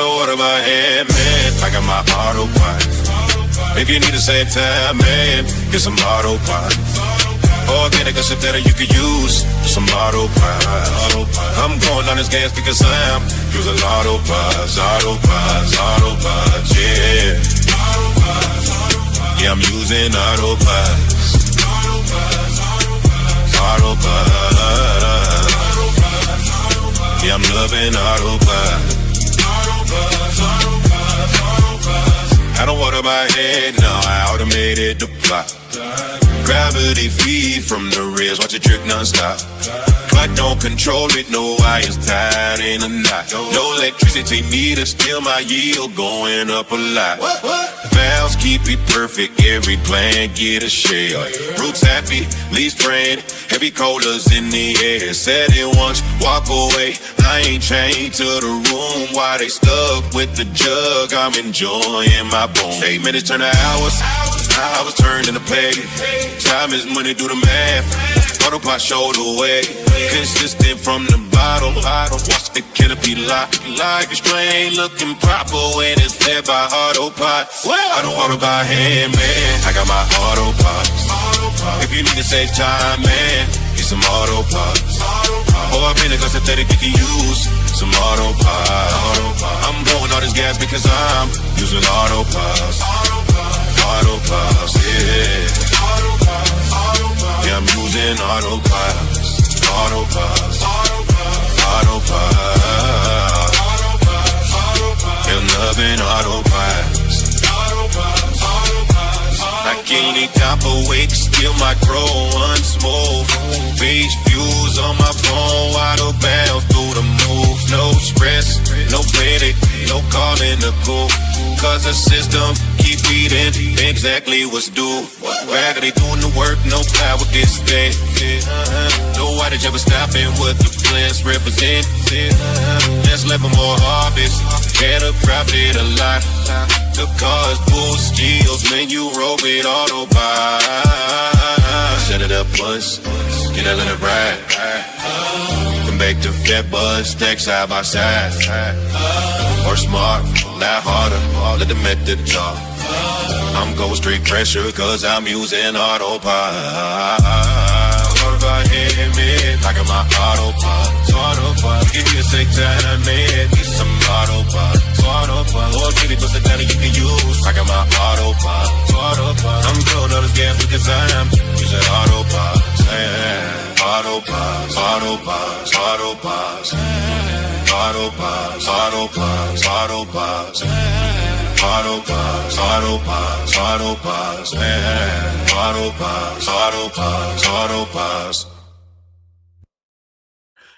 water my hand, man. I got my Autopots. If you need to save time, man, get some Autopots. Organic or synthetic, you could use some Autopots. I'm going on this gas because I'm using Autopots, yeah. Yeah, I'm using Autopots. Yeah, I'm loving Autopots. I don't water my head, now I automated the plot. Gravity feed from the rears, watch it drip non-stop. Clock don't control it, no wires tied in a knot. No electricity meter, still my yield going up a lot. Valves keep it perfect, every plant get a share. Roots happy, leaves spraying, heavy colas in the air. Said it once, walk away, I ain't chained to the room. Why they stuck with the jug, I'm enjoying my boom. 8 minutes turn to hours, hours turn into pay. Time is money, do the math. Autopot show the way. Consistent from the bottom. Watch the canopy lock. Like a strain looking proper when it's fed by Autopot. I don't water by hand, man. I got my Autopots. If you need to save time, man, get some Autopots. Or I've been a synthetic, you can use some Autopots. I'm blowing all this gas because I'm using Autopots. Autopots, yeah. Yeah, I'm using Autopots. Autopots. I'm loving Autopots. I can't eat copper wake, still my grow unsmooth. Beige views on my phone, auto bounce through the moves. No stress, no panic, no calling the cool. Cause the system keep reading exactly what's due. Raggedy doing the work, no power gets dead. No outage ever stopping what the plants represent. Let's let more harvest, better profit a lot. The cars boost skills, man, you roll it Autopot. Set it up once, get a little ride. Come back to fat buzz, stack side by side. Or smart, not harder, let them at the top. I'm go straight pressure, cause I'm using Autopot. Water hand, man, I got my Autopot. Give you a sick time, man, need some Autopot. Lord, give it to the daddy you can use. I got my Autopot. I'm blowing all this gas because I'm using Autopots. Autopots.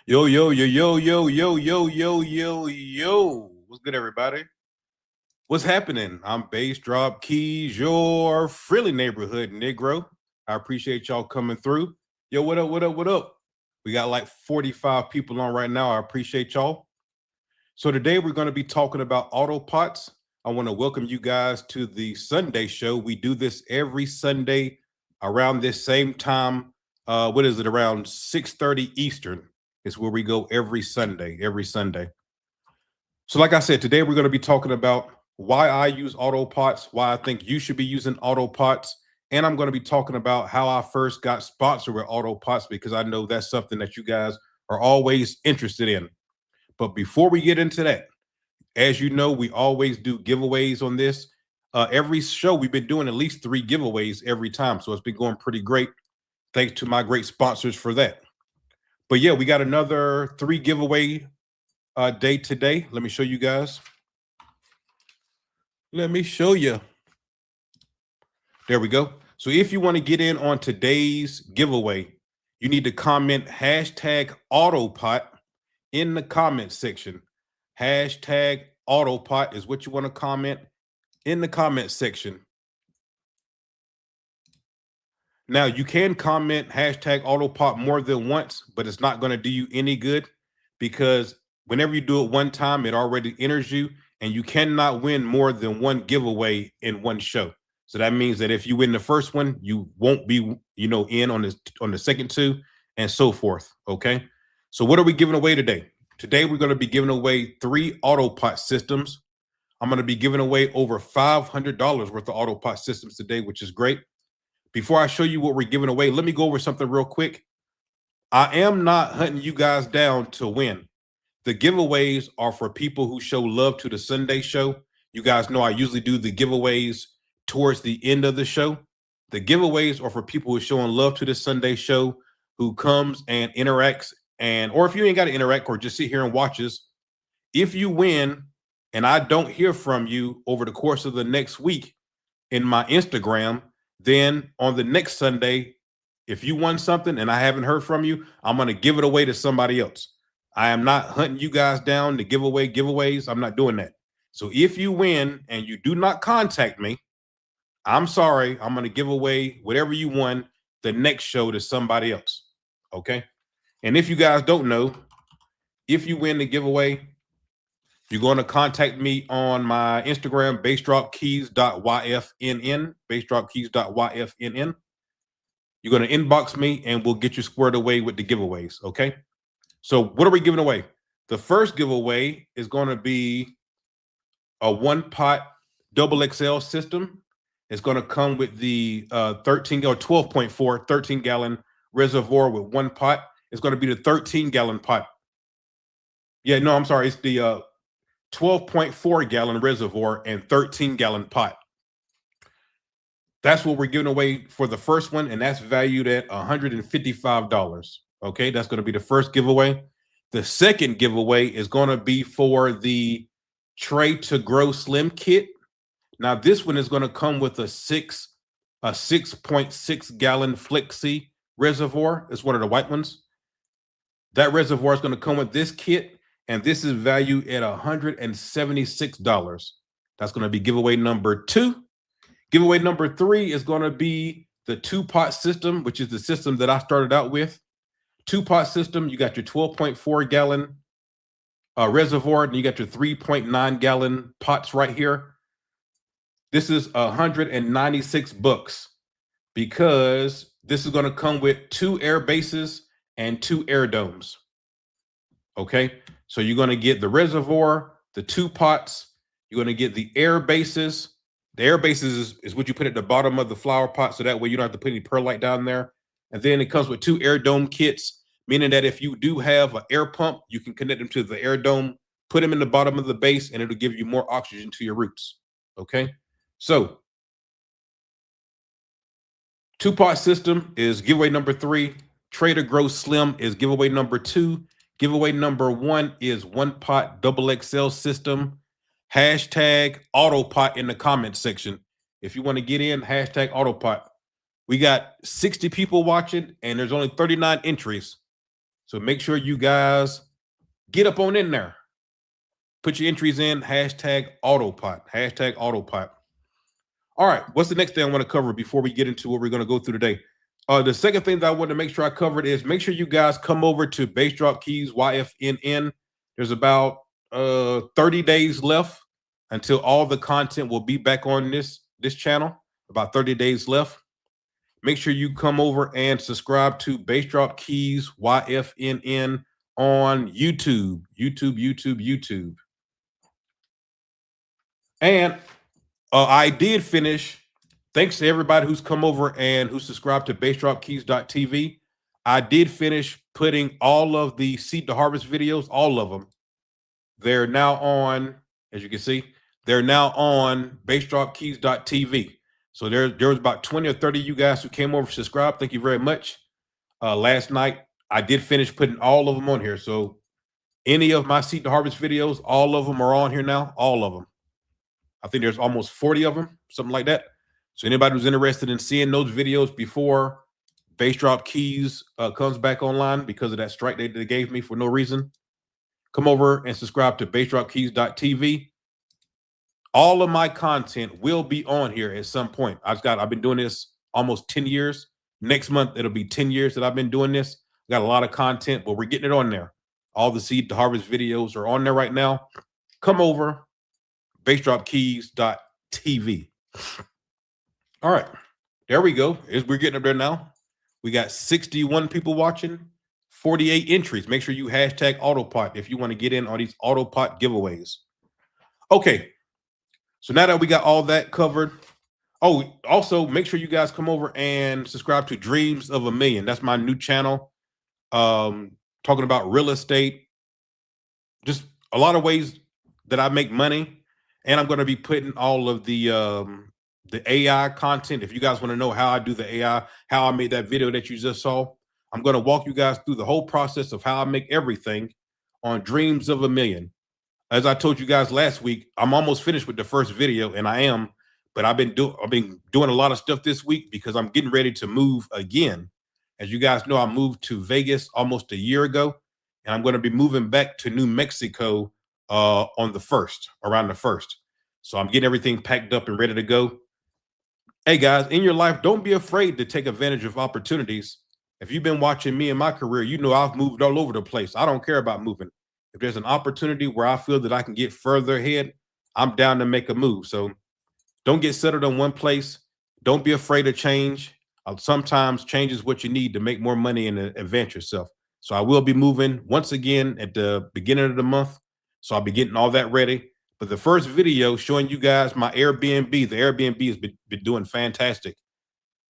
Yo. What's good, everybody? What's happening? I'm Bassdropkeys, your friendly neighborhood Negro. I appreciate y'all coming through. Yo, what up? We got like 45 people on right now. I appreciate y'all. So today we're going to be talking about Autopots. I want to welcome you guys to the Sunday show. We do this every Sunday around this same time. Around 6:30 Eastern is where we go every Sunday. So like I said, today we're going to be talking about why I use Autopots, why I think you should be using Autopots, and I'm going to be talking about how I first got sponsored with Autopots because I know that's something that you guys are always interested in. But before we get into that, as you know, we always do giveaways on this. Every show, we've been doing at least 3 giveaways every time, so it's been going pretty great. Thanks to my great sponsors for that. But yeah, we got another 3 giveaway day today. Let me show you guys. Let me show you. There we go. So if you want to get in on today's giveaway, you need to comment hashtag Autopot in the comment section. Hashtag Autopot is what you want to comment in the comment section. Now, you can comment hashtag Autopot more than once, but it's not going to do you any good because whenever you do it one time, it already enters you, and you cannot win more than 1 giveaway in one show. So that means that if you win the first one, you won't be, in on the second 2 and so forth. Okay. So what are we giving away today? Today, we're going to be giving away 3 Autopot systems. I'm going to be giving away over $500 worth of Autopot systems today, which is great. Before I show you what we're giving away, let me go over something real quick. I am not hunting you guys down to win. The giveaways are for people who show love to the Sunday show. You guys know I usually do the giveaways towards the end of the show. The giveaways are for people who are showing love to the Sunday show, who comes and interacts, or if you ain't got to interact or just sit here and watch us, if you win and I don't hear from you over the course of the next week in my Instagram, then on the next Sunday, if you won something and I haven't heard from you, I'm going to give it away to somebody else. I am not hunting you guys down to give away giveaways. I'm not doing that. So if you win and you do not contact me, I'm sorry. I'm going to give away whatever you won the next show to somebody else. Okay. And if you guys don't know, if you win the giveaway, you're going to contact me on my Instagram, bassdropkeys.yfnn, bassdropkeys.yfnn. You're going to inbox me and we'll get you squared away with the giveaways. Okay. So what are we giving away? The first giveaway is going to be a 1-pot double XL system. It's going to come with the 12.4 13-gallon reservoir with 1 pot. It's going to be the 13-gallon pot. Yeah, no, I'm sorry. It's the 12.4-gallon reservoir and 13-gallon pot. That's what we're giving away for the first one, and that's valued at $155. Okay, that's going to be the first giveaway. The second giveaway is going to be for the Tray to Grow Slim Kit. Now, this one is going to come with a 6.6-gallon Flexi reservoir. It's one of the white ones. That reservoir is going to come with this kit, and this is valued at $176. That's going to be giveaway number 2. Giveaway number 3 is going to be the 2-pot system, which is the system that I started out with. 2-pot system, you got your 12.4-gallon reservoir, and you got your 3.9-gallon pots right here. This is $196 because this is going to come with 2 air bases and 2 air domes. Okay, so you're going to get the reservoir, the 2 pots. You're going to get the air bases. The air bases is what you put at the bottom of the flower pot, so that way you don't have to put any perlite down there. And then it comes with 2 air dome kits, meaning that if you do have an air pump, you can connect them to the air dome, put them in the bottom of the base, and it'll give you more oxygen to your roots. Okay, so 2-pot system is giveaway number 3. Tray to Grow Slim is giveaway number 2. Giveaway number 1 is 1-pot double XL system. Hashtag Autopot in the comment section. If you want to get in, hashtag Autopot. We got 60 people watching and there's only 39 entries. So make sure you guys get up on in there. Put your entries in, hashtag Autopot, hashtag Autopot. All right, what's the next thing I want to cover before we get into what we're going to go through today? The second thing that I want to make sure I covered is make sure you guys come over to Bassdropkeys YFNN. There's about 30 days left until all the content will be back on this channel. About 30 days left. Make sure you come over and subscribe to Bassdropkeys YFNN on YouTube. YouTube. And I did finish. Thanks to everybody who's come over and who subscribed to Bassdropkeys.tv. I did finish putting all of the Seed to Harvest videos, all of them. They're now on, as you can see, they're now on Bassdropkeys.tv. So there was about 20 or 30 of you guys who came over to subscribe. Thank you very much. Last night, I did finish putting all of them on here. So any of my Seed to Harvest videos, all of them are on here now. All of them. I think there's almost 40 of them, something like that. So anybody who's interested in seeing those videos before Bassdropkeys comes back online because of that strike they gave me for no reason, come over and subscribe to Bassdropkeys.tv. All of my content will be on here at some point. I've been doing this almost 10 years. Next month, it'll be 10 years that I've been doing this. Got a lot of content, but we're getting it on there. All the Seed to Harvest videos are on there right now. Come over, Bassdropkeys.tv. All right, there we go. We're getting up there now. We got 61 people watching, 48 entries. Make sure you hashtag Autopot if you want to get in on these Autopot giveaways. Okay, so now that we got all that covered, oh, also make sure you guys come over and subscribe to Dreams of a Million. That's my new channel, talking about real estate, just a lot of ways that I make money. And I'm going to be putting all of the AI content. If you guys want to know how I do the AI, how I made that video that you just saw, I'm going to walk you guys through the whole process of how I make everything on Dreams of a Million. As I told you guys last week, I'm almost finished with the first video, and I am, but I've been doing a lot of stuff this week because I'm getting ready to move again. As you guys know, I moved to Vegas almost a year ago, and I'm going to be moving back to New Mexico on the 1st, around the 1st. So I'm getting everything packed up and ready to go. Hey guys, in your life, don't be afraid to take advantage of opportunities. If you've been watching me in my career, you know I've moved all over the place. I don't care about moving. If there's an opportunity where I feel that I can get further ahead, I'm down to make a move. So don't get settled in one place. Don't be afraid of change. Sometimes change is what you need to make more money and advance yourself. So I will be moving once again at the beginning of the month. So I'll be getting all that ready. But the first video showing you guys my Airbnb, the Airbnb has been doing fantastic.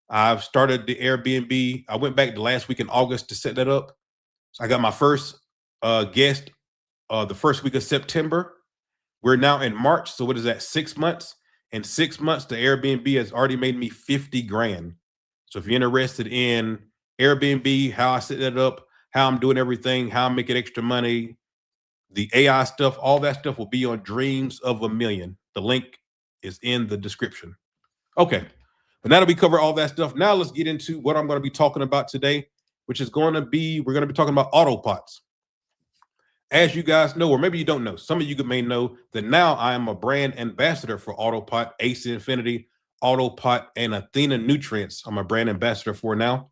I've started the Airbnb. I went back the last week in August to set that up. So I got my first guest the first week of September. We're now in March. So what is that? 6 months. In 6 months, the Airbnb has already made me 50 grand. So if you're interested in Airbnb, how I set that up, how I'm doing everything, how I'm making extra money, the AI stuff, all that stuff will be on Dreams of a Million. The link is in the description. Okay. But now that we cover all that stuff, now let's get into what I'm going to be talking about today, which is going to be, we're going to be talking about Autopots. As you guys know, or maybe you don't know, some of you may know that now I am a brand ambassador for Autopot, Ace Infinity, Autopot, and Athena Nutrients. I'm a brand ambassador for now.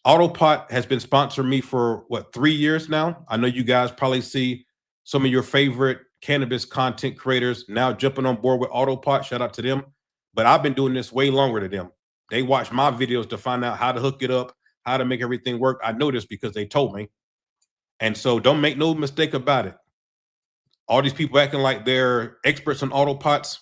Autopot has been sponsoring me for, 3 years now? I know you guys probably see some of your favorite cannabis content creators now jumping on board with Autopot. Shout out to them. But I've been doing this way longer than them. They watch my videos to find out how to hook it up, how to make everything work. I know this because they told me. And so don't make no mistake about it. All these people acting like they're experts on Autopots,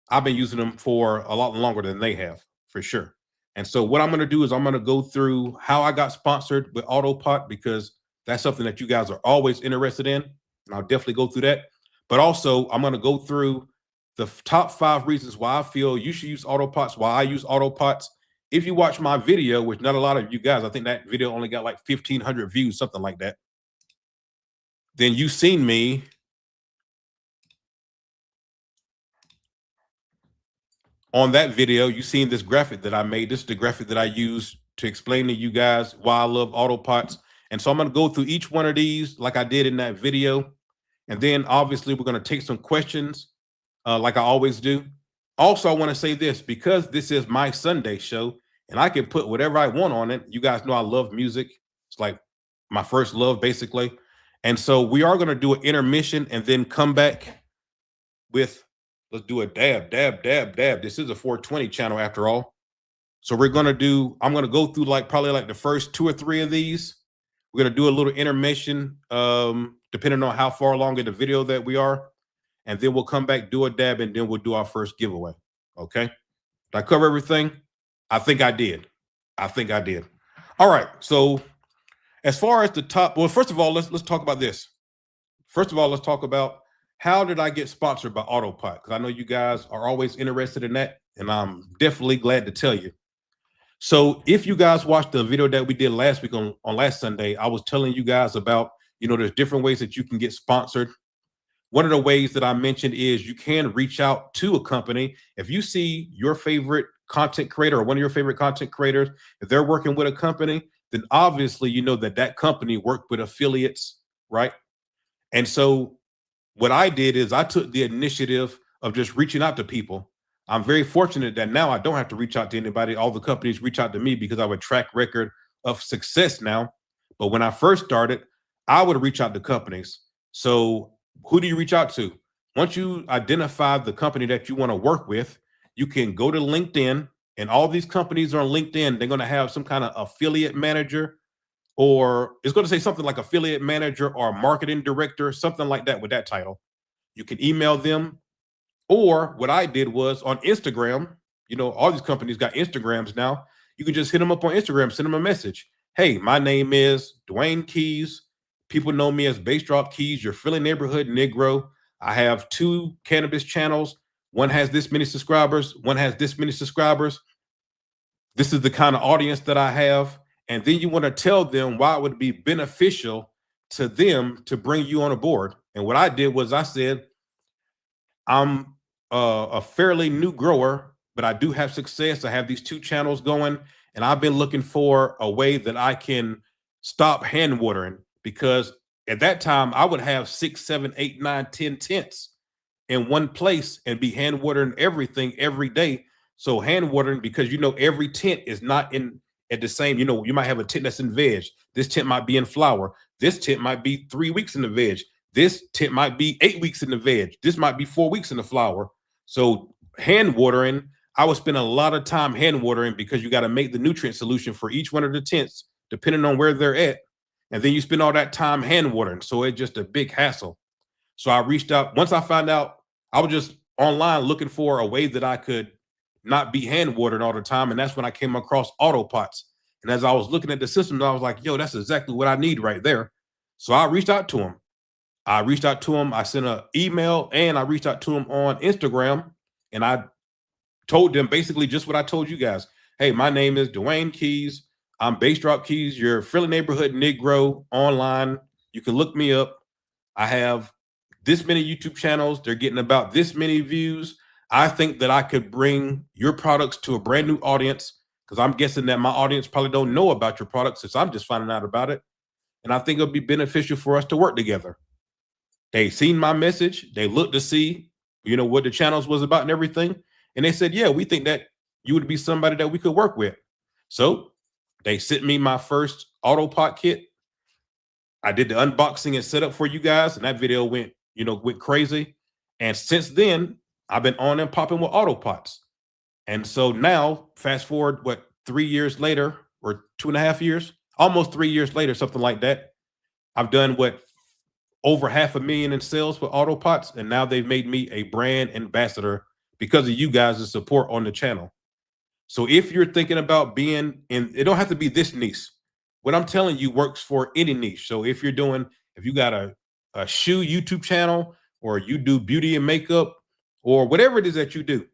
I've been using them for a lot longer than they have, for sure. And so what I'm going to do is I'm going to go through how I got sponsored with Autopot, because that's something that you guys are always interested in. And I'll definitely go through that. But also, I'm going to go through the top 5 reasons why I feel you should use Autopots, why I use Autopots. If you watch my video, which not a lot of you guys, I think that video only got like 1,500 views, something like that. Then you've seen me on that video. You've seen this graphic that I made. This is the graphic that I use to explain to you guys why I love Autopots. And so I'm going to go through each one of these like I did in that video. And then obviously we're going to take some questions like I always do. Also, I want to say this, because this is my Sunday show and I can put whatever I want on it. You guys know I love music. It's like my first love, basically. And so we are going to do an intermission and then come back with, let's do a dab. This is a 420 channel after all. So we're going to do, I'm going to go through probably the first 2 or 3 of these. We're going to do a little intermission, depending on how far along in the video that we are. And then we'll come back, do a dab, and then we'll do our first giveaway. Okay. Did I cover everything? I think I did. All right. So as far as the top, well, first of all, let's talk about this. First of all, let's talk about how did I get sponsored by Autopot? Because I know you guys are always interested in that, and I'm definitely glad to tell you. So if you guys watched the video that we did last week on last Sunday, I was telling you guys about, there's different ways that you can get sponsored. One of the ways that I mentioned is you can reach out to a company. If you see your favorite content creator or one of your favorite content creators, if they're working with a company, then obviously you know that company worked with affiliates, right? And so what I did is I took the initiative of just reaching out to people. I'm very fortunate that now I don't have to reach out to anybody. All the companies reach out to me because I have a track record of success now. But when I first started, I would reach out to companies. So who do you reach out to? Once you identify the company that you want to work with, you can go to LinkedIn, and all these companies are on LinkedIn. They're going to have some kind of affiliate manager or it's going to say something like affiliate manager or marketing director, something like that with that title. You can email them. Or what I did was on Instagram, all these companies got Instagrams now. You can just hit them up on Instagram, send them a message. Hey, my name is Dwayne Keys. People know me as Bassdropkeys, your Philly neighborhood Negro. I have 2 cannabis channels. One has this many subscribers. One has this many subscribers. This is the kind of audience that I have. And then you want to tell them why it would be beneficial to them to bring you on a board. And what I did was I said, I'm a fairly new grower, but I do have success. I have these 2 channels going, and I've been looking for a way that I can stop hand watering, because at that time I would have 6, 7, 8, 9, 10 tents in one place and be hand watering everything every day. So hand watering, because every tent is not in at the same, you might have a tent that's in veg. This tent might be in flower. This tent might be 3 weeks in the veg. This tent might be 8 weeks in the veg. This might be 4 weeks in the flower. So hand watering, I would spend a lot of time hand watering, because you got to make the nutrient solution for each one of the tents, depending on where they're at. And then you spend all that time hand watering. So it's just a big hassle. So I reached out. Once I found out, I was just online looking for a way that I could not be hand watered all the time. And that's when I came across Autopots. And as I was looking at the system, I was like, yo, that's exactly what I need right there. So I reached out to him. I sent an email, and I reached out to him on Instagram, and I told them basically just what I told you guys. Hey, my name is Dwayne Keys. I'm Bassdropkeys, your Philly neighborhood Negro online. You can look me up. I have this many YouTube channels. They're getting about this many views. I think that I could bring your products to a brand new audience, because I'm guessing that my audience probably don't know about your products since I'm just finding out about it. And I think it'll be beneficial for us to work together. They seen my message. They looked to see, what the channels was about and everything. And they said, yeah, we think that you would be somebody that we could work with. So they sent me my first Autopot kit. I did the unboxing and setup for you guys, and that video went crazy. And since then, I've been on and popping with Autopots. And so now, fast forward, 3 years later, or 2.5 years, almost 3 years later, something like that. I've done over $500,000 in sales for Autopots, and now they've made me a brand ambassador because of you guys' support on the channel. So if you're thinking about being in, it don't have to be this niche. What I'm telling you works for any niche. So if you got a shoe YouTube channel, or you do beauty and makeup, or whatever it is that you do,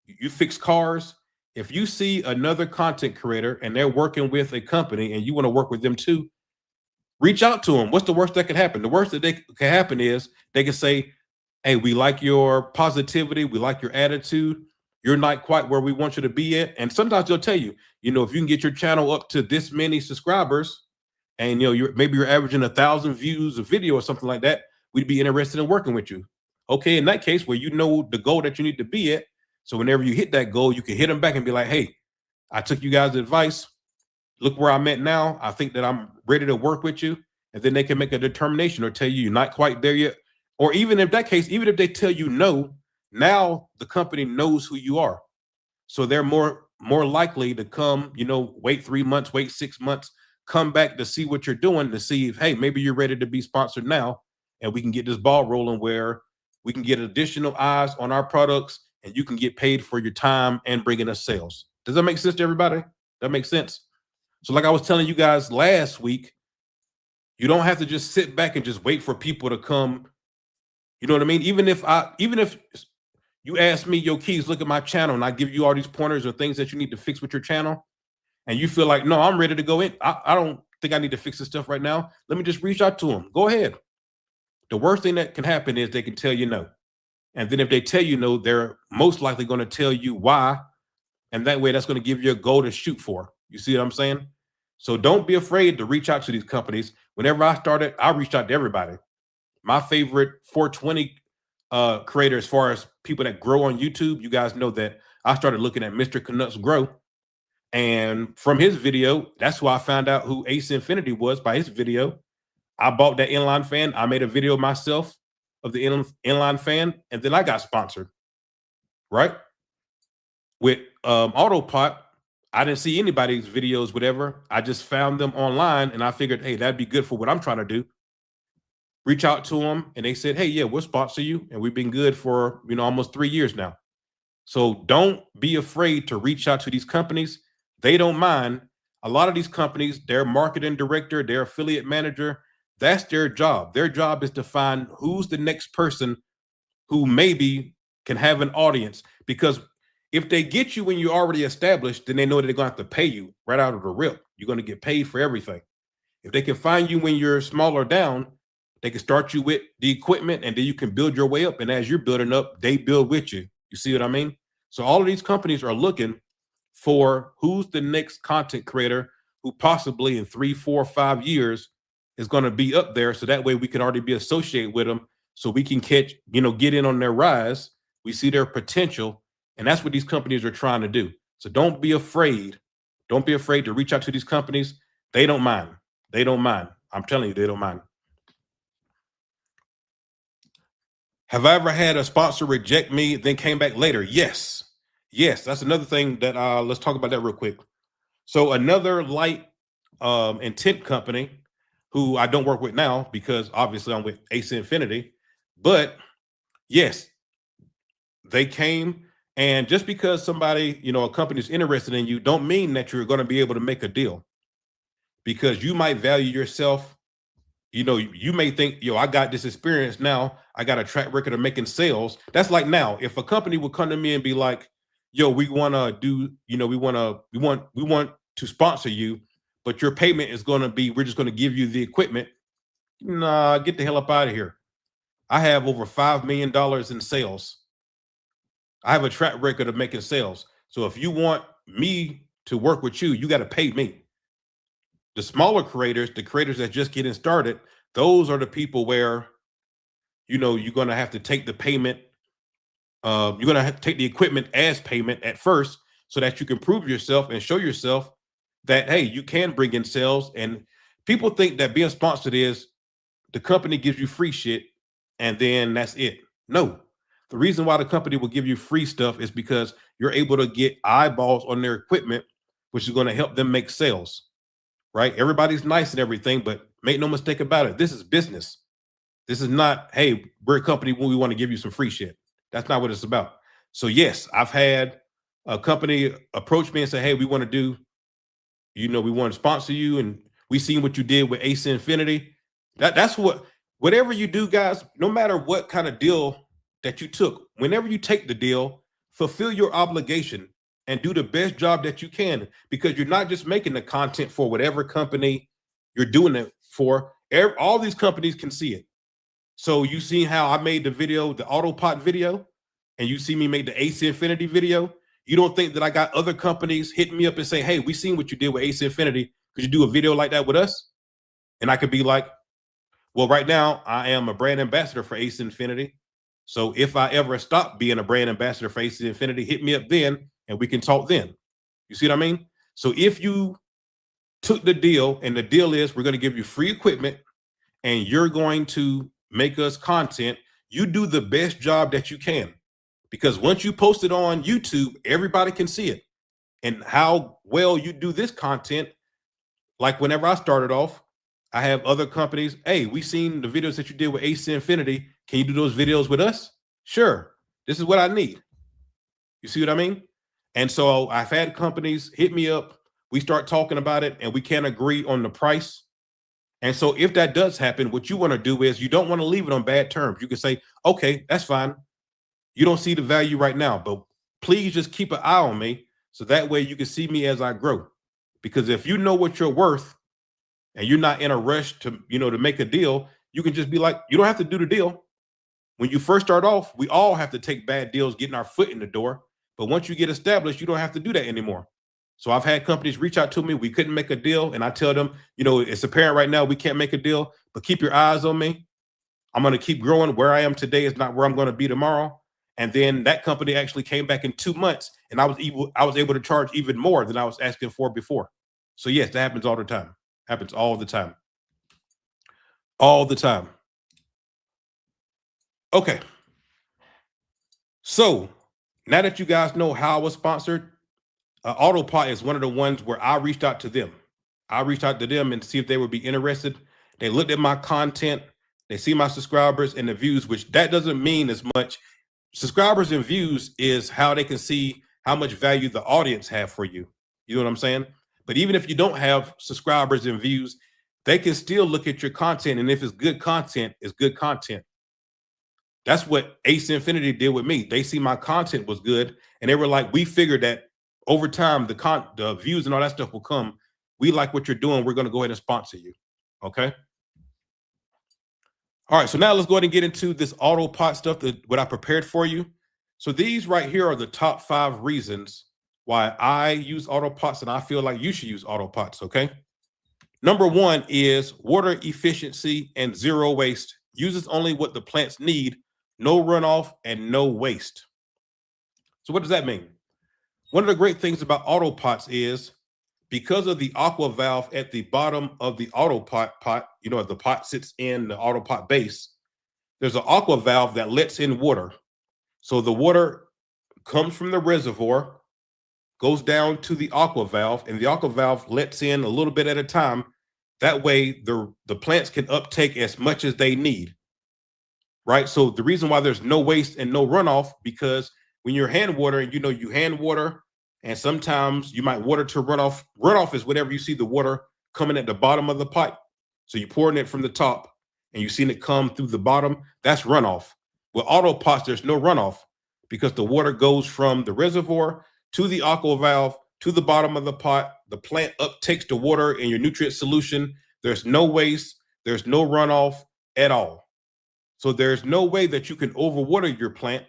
you fix cars. If you see another content creator and they're working with a company and you want to work with them too, reach out to them. What's the worst that could happen? The worst that can happen is they can say, hey, we like your positivity. We like your attitude. You're not quite where we want you to be at. And sometimes they'll tell you, if you can get your channel up to this many subscribers, and maybe you're averaging 1,000 views a video or something like that, we'd be interested in working with you. Okay, in that case, where the goal that you need to be at. So whenever you hit that goal, you can hit them back and be like, hey, I took you guys' advice. Look where I'm at now. I think that I'm ready to work with you. And then they can make a determination or tell you you're not quite there yet. Or even if they tell you no, now the company knows who you are. So they're more likely to come, wait 3 months, wait 6 months, come back to see what you're doing, to see if, hey, maybe you're ready to be sponsored now. And we can get this ball rolling where we can get additional eyes on our products, and you can get paid for your time and bringing us sales. Does that make sense to everybody? That makes sense. So like I was telling you guys last week, you don't have to just sit back and just wait for people to come. You know what I mean? Even if you ask me, yo, Keys, look at my channel, and I give you all these pointers or things that you need to fix with your channel, and you feel like, no, I'm ready to go in. I don't think I need to fix this stuff right now. Let me just reach out to them. Go ahead. The worst thing that can happen is they can tell you no. And then if they tell you no, they're most likely going to tell you why. And that way, that's going to give you a goal to shoot for. You see what I'm saying? So don't be afraid to reach out to these companies. Whenever I started, I reached out to everybody. My favorite 420 creator, as far as people that grow on YouTube, you guys know that I started looking at Mr. Canucks Grow. And from his video, that's who I found out who Ace Infinity was, by his video. I bought that inline fan. I made a video myself of the inline fan, and then I got sponsored, right? With Autopot, I didn't see anybody's videos, whatever. I just found them online and I figured, hey, that'd be good for what I'm trying to do. Reach out to them and they said, hey, yeah, we'll sponsor you. And we've been good for, almost 3 years now. So don't be afraid to reach out to these companies. They don't mind. A lot of these companies, their marketing director, their affiliate manager, that's their job. Their job is to find who's the next person who maybe can have an audience. Because if they get you when you're already established, then they know that they're going to have to pay you right out of the rip. You're going to get paid for everything. If they can find you when you're smaller down, they can start you with the equipment and then you can build your way up. And as you're building up, they build with you. You see what I mean? So all of these companies are looking for who's the next content creator who possibly in 3, 4, 5 years is going to be up there. So that way we can already be associated with them. So we can catch, get in on their rise. We see their potential. And that's what these companies are trying to do. So don't be afraid. Don't be afraid to reach out to these companies. They don't mind. They don't mind. I'm telling you, they don't mind. Have I ever had a sponsor reject me, then came back later? Yes. Yes, that's another thing that let's talk about that real quick. So another light intent company who I don't work with now because obviously I'm with Ace Infinity, but yes, they came, and just because somebody, a company is interested in you, don't mean that you're going to be able to make a deal, because you might value yourself. You may think, I got this experience now. I got a track record of making sales. That's like now, if a company would come to me and be like, we want to do, we want to sponsor you, but your payment is going to be, we're just going to give you the equipment. Nah, get the hell up out of here. I have over $5 million in sales. I have a track record of making sales. So if you want me to work with you, you got to pay me. The smaller creators, the creators that just getting started, those are the people where, you're going to have to take the payment. You're going to have to take the equipment as payment at first so that you can prove yourself and show yourself that, hey, you can bring in sales. And people think that being sponsored is the company gives you free shit and then that's it. No, the reason why the company will give you free stuff is because you're able to get eyeballs on their equipment, which is going to help them make sales, right? Everybody's nice and everything, but make no mistake about it. This is business. This is not, hey, we're a company when we want to give you some free shit. That's not what it's about. So yes, I've had a company approach me and say, hey, we want to do, we want to sponsor you. And we seen what you did with Ace Infinity. That's whatever you do, guys, no matter what kind of deal that you took, whenever you take the deal, fulfill your obligation and do the best job that you can, because you're not just making the content for whatever company you're doing it for. All these companies can see it. So you see how I made the video, the Autopot video, and you see me make the Ace Infinity video. You don't think that I got other companies hitting me up and say, hey, we seen what you did with Ace Infinity. Could you do a video like that with us? And I could be like, well, right now I am a brand ambassador for Ace Infinity. So if I ever stop being a brand ambassador for Ace Infinity, hit me up then and we can talk then. You see what I mean? So if you took the deal, and the deal is we're going to give you free equipment and you're going to make us content, you do the best job that you can, because once you post it on YouTube, everybody can see it. And how well you do this content, like whenever I started off, I have other companies, hey, we seen the videos that you did with Ace Infinity. Can you do those videos with us? Sure. This is what I need. You see what I mean? And so I've had companies hit me up. We start talking about it and we can't agree on the price. And so if that does happen, what you want to do is you don't want to leave it on bad terms. You can say, okay, that's fine. You don't see the value right now, but please just keep an eye on me so that way you can see me as I grow. Because if you know what you're worth and you're not in a rush to, to make a deal, you can just be like, you don't have to do the deal. When you first start off, we all have to take bad deals, getting our foot in the door. But once you get established, you don't have to do that anymore. So I've had companies reach out to me. We couldn't make a deal. And I tell them, it's apparent right now we can't make a deal, but keep your eyes on me. I'm going to keep growing. Where I am today is not where I'm going to be tomorrow. And then that company actually came back in 2 months and I was able to charge even more than I was asking for before. So yes, that happens all the time. Happens all the time. All the time. Okay. So now that you guys know how I was sponsored, Autopot is one of the ones where I reached out to them. I reached out to them and see if they would be interested. They looked at my content. They see my subscribers and the views, which that doesn't mean as much. Subscribers and views is how they can see how much value the audience have for you. You know what I'm saying? But even if you don't have subscribers and views, they can still look at your content. And if it's good content, it's good content. That's what Ace Infinity did with me. They see my content was good. And they were like, we figured that over time, the views and all that stuff will come. We like what you're doing. We're going to go ahead and sponsor you. Okay. All right. So now let's go ahead and get into this Autopot stuff, what I prepared for you. So these right here are the top 5 reasons why I use Autopots, and I feel like you should use Autopots. Okay. Number 1 is water efficiency and zero waste. Uses only what the plants need, no runoff and no waste. So what does that mean? One of the great things about Autopots is because of the aqua valve at the bottom of the Autopot pot, the pot sits in the Autopot base, there's an aqua valve that lets in water. So the water comes from the reservoir, goes down to the aqua valve, and the aqua valve lets in a little bit at a time. That way the plants can uptake as much as they need, right? So the reason why there's no waste and no runoff, because when you're hand watering, you hand water, and sometimes you might water to runoff. Runoff is whenever you see the water coming at the bottom of the pipe. So you're pouring it from the top and you've seen it come through the bottom. That's runoff. With Autopots, there's no runoff because the water goes from the reservoir to the aqua valve to the bottom of the pot. The plant uptakes the water in your nutrient solution. There's no waste. There's no runoff at all. So there's no way that you can overwater your plant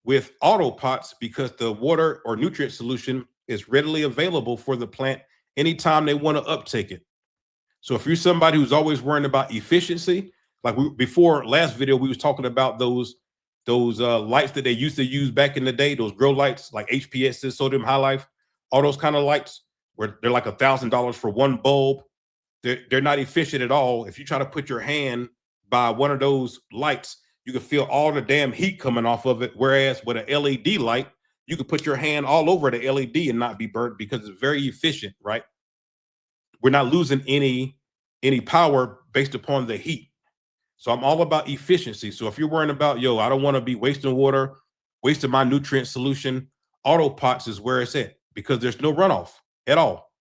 with Autopots because the water or nutrient solution is readily available for the plant anytime they want to uptake it. So if you're somebody who's always worrying about efficiency, like before last video, we was talking about those lights that they used to use back in the day, those grow lights like HPS's, sodium high life, all those kind of lights where they're like $1,000 for one bulb. They're not efficient at all. If you try to put your hand by one of those lights, you can feel all the damn heat coming off of it. Whereas with an LED light, you can put your hand all over the LED and not be burnt because it's very efficient, right? We're not losing any power based upon the heat. So I'm all about efficiency. So if you're worrying about, I don't want to be wasting water, wasting my nutrient solution, Autopots is where it's at because there's no runoff at all.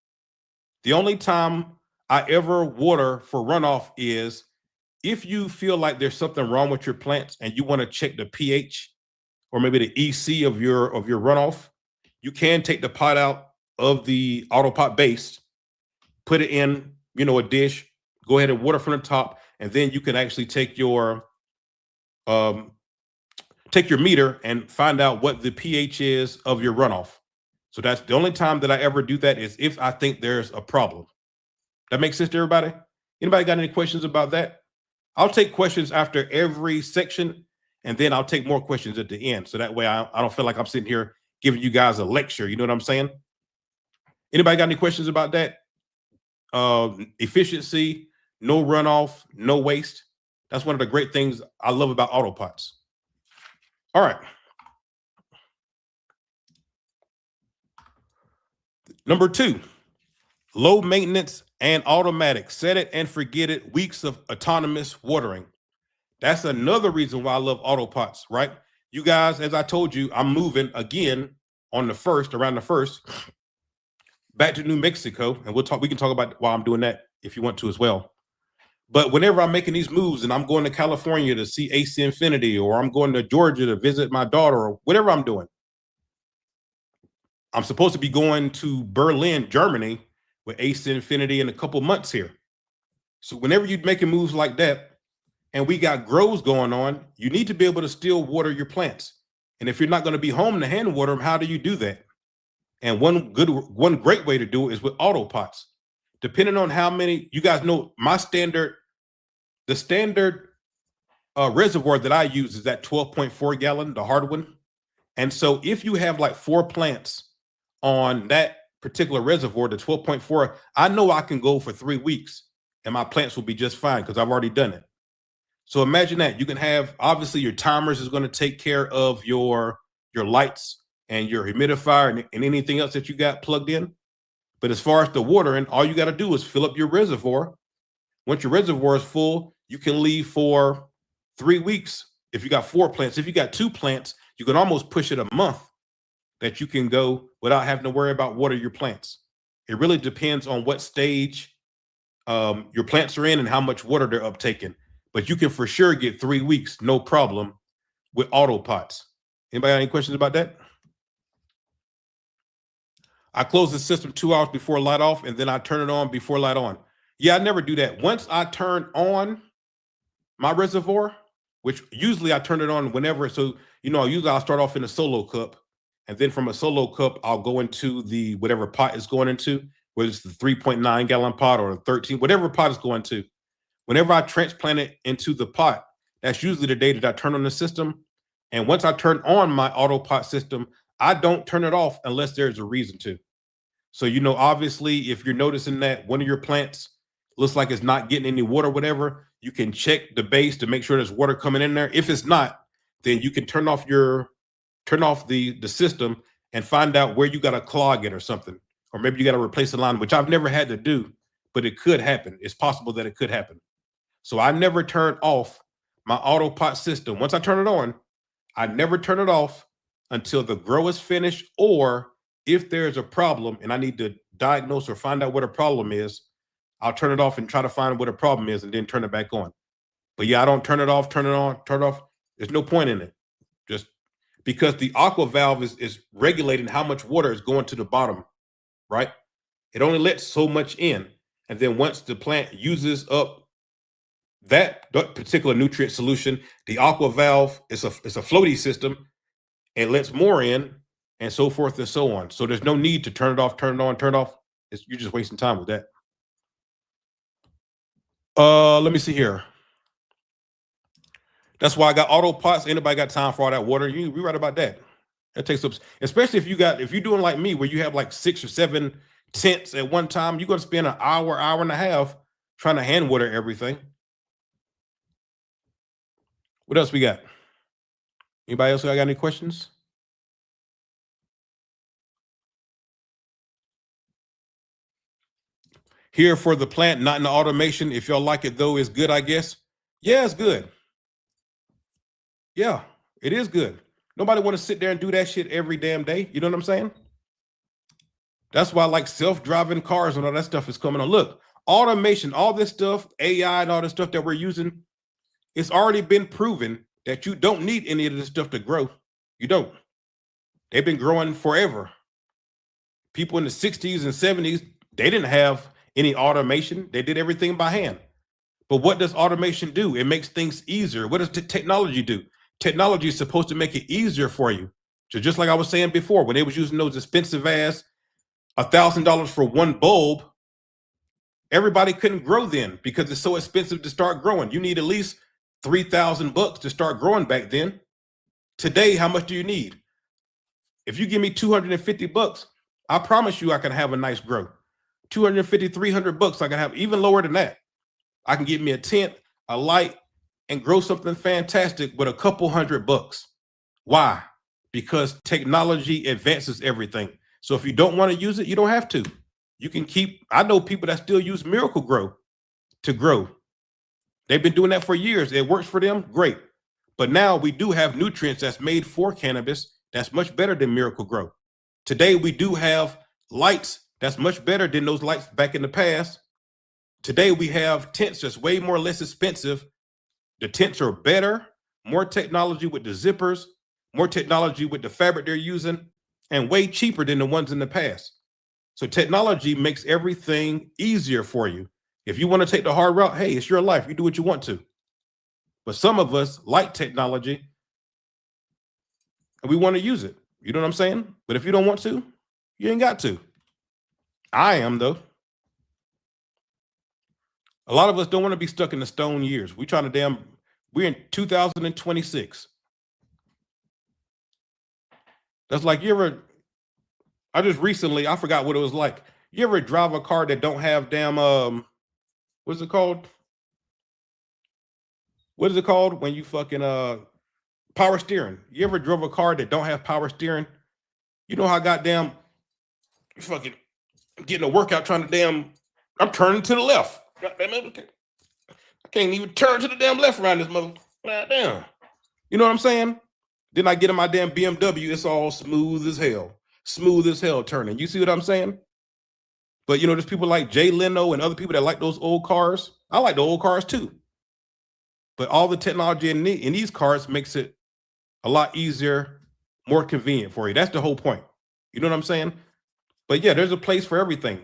The only time I ever water for runoff is if you feel like there's something wrong with your plants and you want to check the pH or maybe the EC of your runoff, you can take the pot out of the Autopot base, put it in, a dish, go ahead and water from the top, and then you can actually take your meter and find out what the pH is of your runoff. So that's the only time that I ever do that is if I think there's a problem. That makes sense to everybody? Anybody got any questions about that? I'll take questions after every section, and then I'll take more questions at the end. So that way I don't feel like I'm sitting here giving you guys a lecture. You know what I'm saying? Anybody got any questions about that? Efficiency, no runoff, no waste. That's one of the great things I love about Autopots. All right. Number 2, low maintenance and automatic. Set it and forget it. Weeks of autonomous watering. That's another reason why I love Autopots, right? You guys, as I told you, I'm moving again on the 1st, around the 1st, back to New Mexico. And we can talk about why I'm doing that if you want to as well. But whenever I'm making these moves and I'm going to California to see Ace Infinity, or I'm going to Georgia to visit my daughter, or whatever I'm doing, I'm supposed to be going to Berlin, Germany with Ace Infinity in a couple months here. So whenever you're making moves like that, and we got grows going on, you need to be able to still water your plants. And if you're not going to be home to hand water them, how do you do that? And one great way to do it is with Autopots. Depending on how many, you guys know the standard reservoir that I use is that 12.4 gallon, the hard one. And so if you have like 4 plants on that particular reservoir, the 12.4, I know I can go for 3 weeks and my plants will be just fine because I've already done it. So imagine that you can have, obviously your timers is going to take care of your lights and your humidifier and anything else that you got plugged in. But as far as the watering, all you got to do is fill up your reservoir. Once your reservoir is full, you can leave for 3 weeks. If you got 4 plants, if you got 2 plants, you can almost push it a month that you can go without having to worry about water your plants. It really depends on what stage your plants are in and how much water they're uptaking. But you can for sure get 3 weeks, no problem, with Autopots. Anybody got any questions about that? I close the system 2 hours before light off, and then I turn it on before light on. Yeah, I never do that. Once I turn on my reservoir, which usually I turn it on whenever. So, usually I'll start off in a solo cup, and then from a solo cup, I'll go into the whatever pot is going into, whether it's the 3.9 gallon pot or the 13, whatever pot is going to. Whenever I transplant it into the pot, that's usually the day that I turn on the system. And once I turn on my Autopot system, I don't turn it off unless there's a reason to. So, obviously, if you're noticing that one of your plants looks like it's not getting any water, whatever, you can check the base to make sure there's water coming in there. If it's not, then you can turn off the system and find out where you got to clog it or something. Or maybe you got to replace the line, which I've never had to do, but it could happen. It's possible that it could happen. So I never turn off my Autopot system. Once I turn it on, I never turn it off until the grow is finished, or if there's a problem and I need to diagnose or find out what a problem is, I'll turn it off and try to find what a problem is and then turn it back on. But yeah, I don't turn it off, turn it on, turn it off. There's no point in it. Just because the aqua valve is regulating how much water is going to the bottom, right? It only lets so much in. And then once the plant uses up that particular nutrient solution, the aqua valve is a floaty system and lets more in, and so forth and so on. So there's no need to turn it off, turn it on, turn it off. You're just wasting time with that. Let me see here. That's why I got Autopots. Anybody got time for all that water? We right about that. That takes up, especially if you're doing like me, where you have like 6 or 7 tents at one time, you're going to spend an hour and a half trying to hand water everything. What else we got? Anybody else got any questions? Here for the plant, not in the automation. If y'all like it though, it's good, I guess. Yeah, it's good. Yeah, it is good. Nobody want to sit there and do that shit every damn day. You know what I'm saying? That's why like self-driving cars and all that stuff is coming on. Look, automation, all this stuff, AI and all this stuff that we're using, it's already been proven that you don't need any of this stuff to grow. You don't. They've been growing forever. People in the 60s and 70s, they didn't have any automation. They did everything by hand. But what does automation do? It makes things easier. What does technology do? Technology is supposed to make it easier for you. So just like I was saying before, when they was using those expensive ass $1,000 for one bulb, everybody couldn't grow then because it's so expensive to start growing. You need at least $3,000 to start growing back then. Today, how much do you need? If you give me $250, I promise you I can have a nice grow. $250, $300, I can have even lower than that. I can get me a tent, a light, and grow something fantastic with a couple $100. Why? Because technology advances everything. So if you don't want to use it, you don't have to. You can keep, I know people that still use Miracle Grow to grow. They've been doing that for years. It works for them, great. But now we do have nutrients that's made for cannabis that's much better than Miracle Grow. Today we do have lights that's much better than those lights back in the past. Today we have tents that's way more less expensive. The tents are better, more technology with the zippers, more technology with the fabric they're using, and way cheaper than the ones in the past. So technology makes everything easier for you. If you want to take the hard route, hey, it's your life. You do what you want to. But some of us like technology and we want to use it. You know what I'm saying? But if you don't want to, you ain't got to. I am, though. A lot of us don't want to be stuck in the stone years. We're in 2026. That's like I forgot what it was like. You ever drive a car that don't have what's it called? What is it called when you fucking power steering? You ever drove a car that don't have power steering? You know how goddamn fucking getting a workout trying to I'm turning to the left. Goddamn it, I can't even turn to the damn left around this mother. Goddamn. You know what I'm saying? Then I get in my damn BMW, it's all smooth as hell. Smooth as hell turning. You see what I'm saying? But you know, there's people like Jay Leno and other people that like those old cars. I like the old cars too. But all the technology in these cars makes it a lot easier, more convenient for you. That's the whole point. You know what I'm saying? But yeah, there's a place for everything.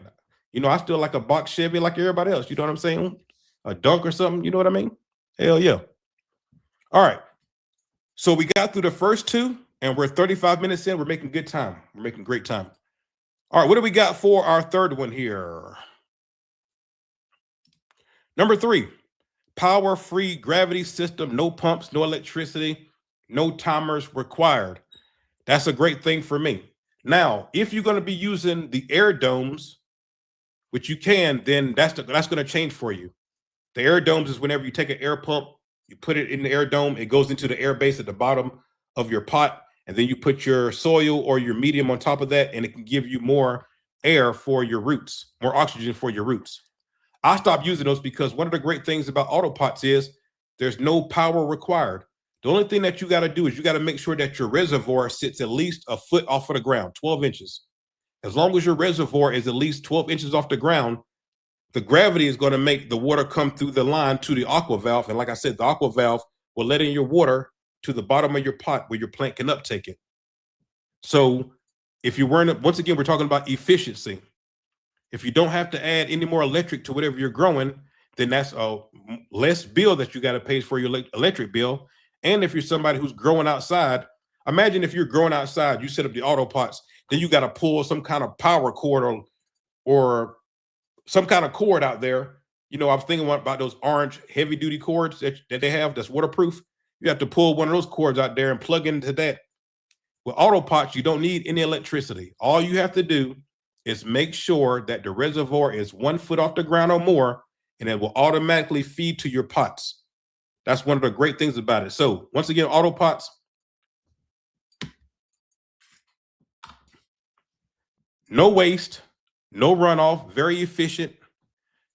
You know, I still like a box Chevy like everybody else. You know what I'm saying? A Dunk or something. You know what I mean? Hell yeah. All right. So we got through the first two and we're 35 minutes in. We're making good time. We're making great time. All right. What do we got for our third one here? Number 3, power-free gravity system. No pumps, no electricity, no timers required. That's a great thing for me. Now, if you're going to be using the air domes, which you can, then that's going to change for you. The air domes is whenever you take an air pump, you put it in the air dome, it goes into the air base at the bottom of your pot, and then you put your soil or your medium on top of that, and it can give you more air for your roots, more oxygen for your roots. I stopped using those because one of the great things about Autopots is there's no power required. The only thing that you got to do is you got to make sure that your reservoir sits at least a foot off of the ground, 12 inches. As long as your reservoir is at least 12 inches off the ground, the gravity is going to make the water come through the line to the aqua valve. And like I said, the aqua valve will let in your water to the bottom of your pot where your plant can uptake it. So if you weren't, once again, we're talking about efficiency. If you don't have to add any more electric to whatever you're growing, then that's a less bill that you got to pay for your electric bill. And if you're somebody who's growing outside, imagine if you're growing outside, you set up the Autopots, then you got to pull some kind of power cord or some kind of cord out there. You know, I was thinking about those orange heavy duty cords that they have that's waterproof. You have to pull one of those cords out there and plug into that. With Autopots, you don't need any electricity. All you have to do is make sure that the reservoir is 1 foot off the ground or more, and it will automatically feed to your pots. That's one of the great things about it. So once again, Autopots, no waste, no runoff, very efficient.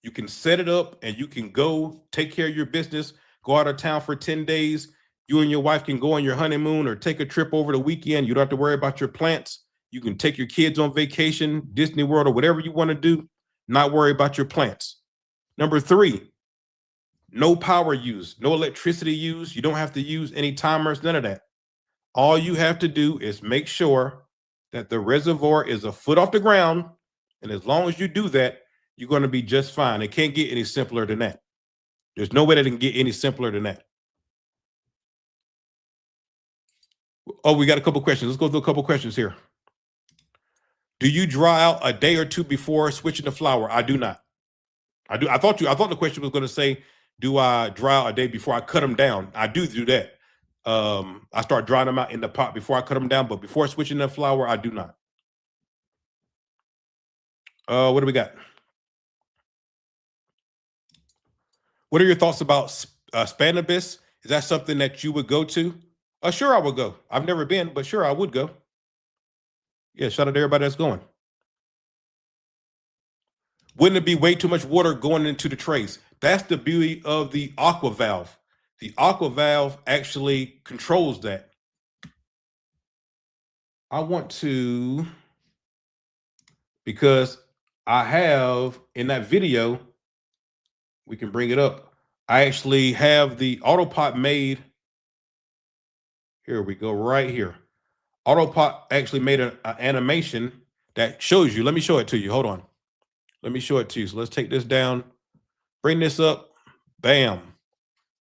You can set it up and you can go take care of your business, go out of town for 10 days. You and your wife can go on your honeymoon or take a trip over the weekend. You don't have to worry about your plants. You can take your kids on vacation, Disney World, or whatever you want to do, not worry about your plants. Number 3, no power use, no electricity use. You don't have to use any timers, none of that. All you have to do is make sure that the reservoir is a foot off the ground. And as long as you do that, you're going to be just fine. It can't get any simpler than that. There's no way that it can get any simpler than that. Oh, we got a couple questions. Let's go through a couple questions here. Do you dry out a day or two before switching to flower? I do not. I do. I thought the question was going to say, do I dry out a day before I cut them down? I do that. I start drying them out in the pot before I cut them down, but before switching to flower, I do not. What do we got? What are your thoughts about Spanibus? Is that something that you would go to? Sure, I would go. I've never been, but sure, I would go. Yeah, shout out to everybody that's going. Wouldn't it be way too much water going into the trays? That's the beauty of the aqua valve. The aqua valve actually controls that. I want to, because I have in that video, we can bring it up. I actually have the Autopot made. Here we go, right here. Autopot actually made an animation that shows you. Let me show it to you. Hold on. Let me show it to you. So let's take this down, bring this up, bam.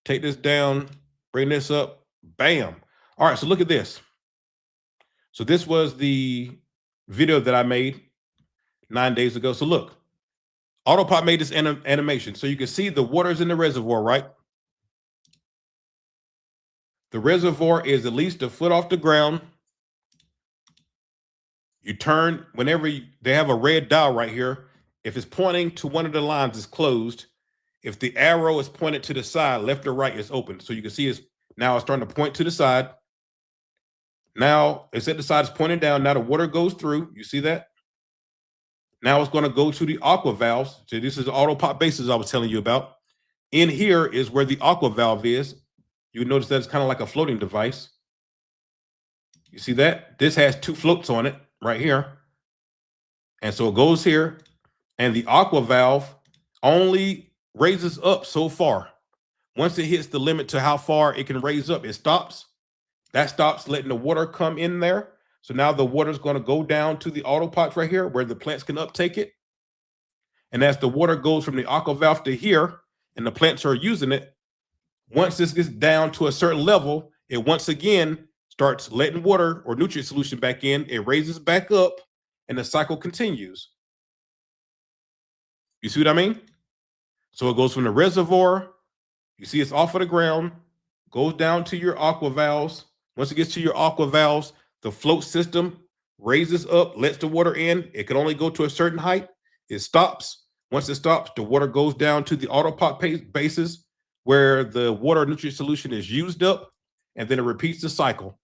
Take this down, bring this up, bam. All right, so look at this. So this was the video that I made 9 days ago. So look, Autopot made this animation. So you can see the water's in the reservoir, right? The reservoir is at least a foot off the ground. You turn, whenever they have a red dial right here, if it's pointing to one of the lines, it's closed. If the arrow is pointed to the side, left or right, it's open. So you can see it's now it's starting to point to the side. Now it's at the side, it's pointing down. Now the water goes through. You see that? Now it's going to go to the aqua valves. So this is the Autopot bases I was telling you about. In here is where the aqua valve is. You notice that it's kind of like a floating device. You see that? This has 2 floats on it right here. And so it goes here, and the aqua valve only raises up so far. Once it hits the limit to how far it can raise up, it stops. That stops letting the water come in there. So now the water is going to go down to the Autopots right here where the plants can uptake it. And as the water goes from the aqua valve to here, and the plants are using it, once this gets down to a certain level, it once again starts letting water or nutrient solution back in. It raises back up, and the cycle continues. You see what I mean? So it goes from the reservoir. You see it's off of the ground, goes down to your aqua valves. Once it gets to your aqua valves, the float system raises up, lets the water in. It can only go to a certain height. It stops. Once it stops, the water goes down to the Autopot bases where the water nutrient solution is used up, and then it repeats the cycle.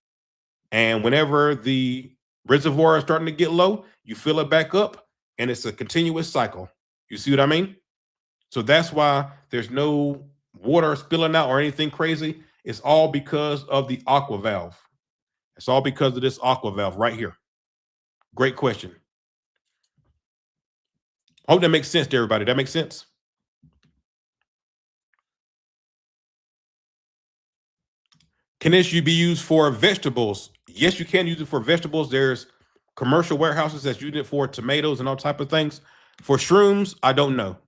And whenever the reservoir is starting to get low, you fill it back up, and it's a continuous cycle. You see what I mean? So that's why there's no water spilling out or anything crazy. It's all because of the aqua valve. It's all because of this aqua valve right here. Great question. I hope that makes sense to everybody. That makes sense? Can this be used for vegetables? Yes, you can use it for vegetables. There's commercial warehouses that's using it for tomatoes and all type of things. For shrooms, I don't know.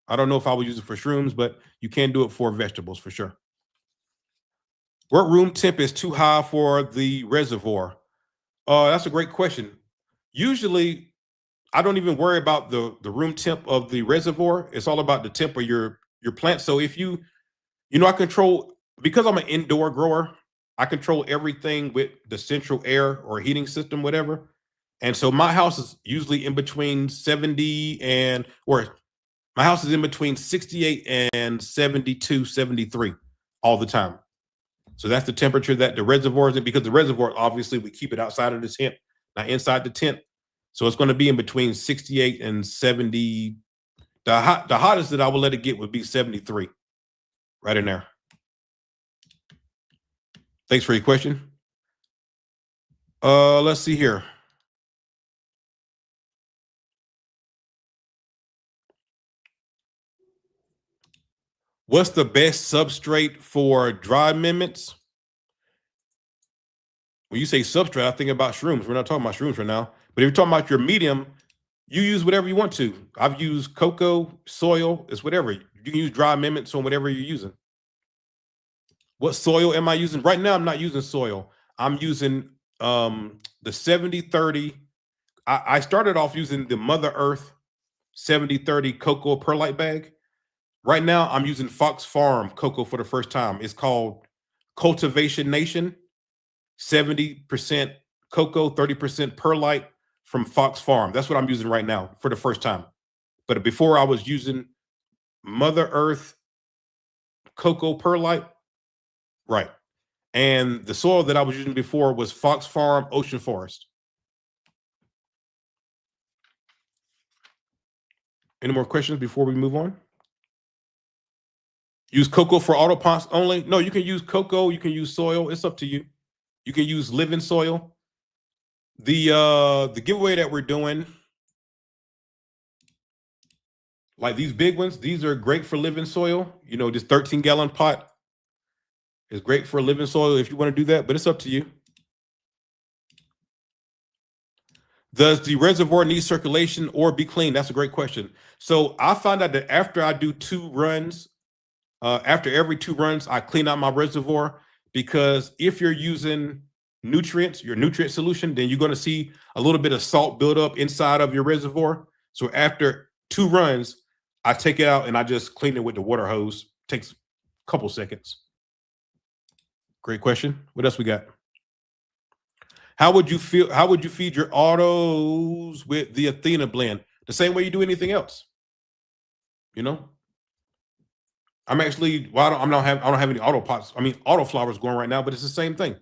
I don't know if I would use it for shrooms, but you can do it for vegetables for sure. What room temp is too high for the reservoir? That's a great question. Usually, I don't even worry about the room temp of the reservoir. It's all about the temp of your plant. So if I control, because I'm an indoor grower, I control everything with the central air or heating system, whatever. And so my house is usually in between 70 my house is in between 68 and 72, 73 all the time. So that's the temperature that the reservoir is in, because the reservoir, obviously, we keep it outside of the tent, not inside the tent. So it's going to be in between 68 and 70. The hottest that I will let it get would be 73, right in there. Thanks for your question. Let's see here. What's the best substrate for dry amendments? When you say substrate, I think about shrooms. We're not talking about shrooms right now. But if you're talking about your medium, you use whatever you want to. I've used cocoa, soil, it's whatever. You can use dry amendments on whatever you're using. What soil am I using? Right now, I'm not using soil. I'm using the 70-30. I started off using the Mother Earth 70-30 cocoa perlite bag. Right now, I'm using Fox Farm cocoa for the first time. It's called Cultivation Nation. 70% cocoa, 30% perlite from Fox Farm. That's what I'm using right now for the first time. But before, I was using Mother Earth cocoa perlite. Right. And the soil that I was using before was Fox Farm Ocean Forest. Any more questions before we move on? Use cocoa for Autopots only? No, you can use cocoa. You can use soil. It's up to you. You can use living soil. The giveaway that we're doing, like these big ones, these are great for living soil. This 13-gallon pot is great for living soil if you want to do that, but it's up to you. Does the reservoir need circulation or be clean? That's a great question. So I found out that after I do 2 runs, after every 2 runs, I clean out my reservoir, because if you're using nutrients, your nutrient solution, then you're going to see a little bit of salt build up inside of your reservoir. So after 2 runs, I take it out and I just clean it with the water hose. Takes a couple seconds. Great question. What else we got? How would you feed your autos with the Athena blend? The same way you do anything else. I'm actually, I don't have any Autopots. I mean, auto flowers going right now, but it's the same thing.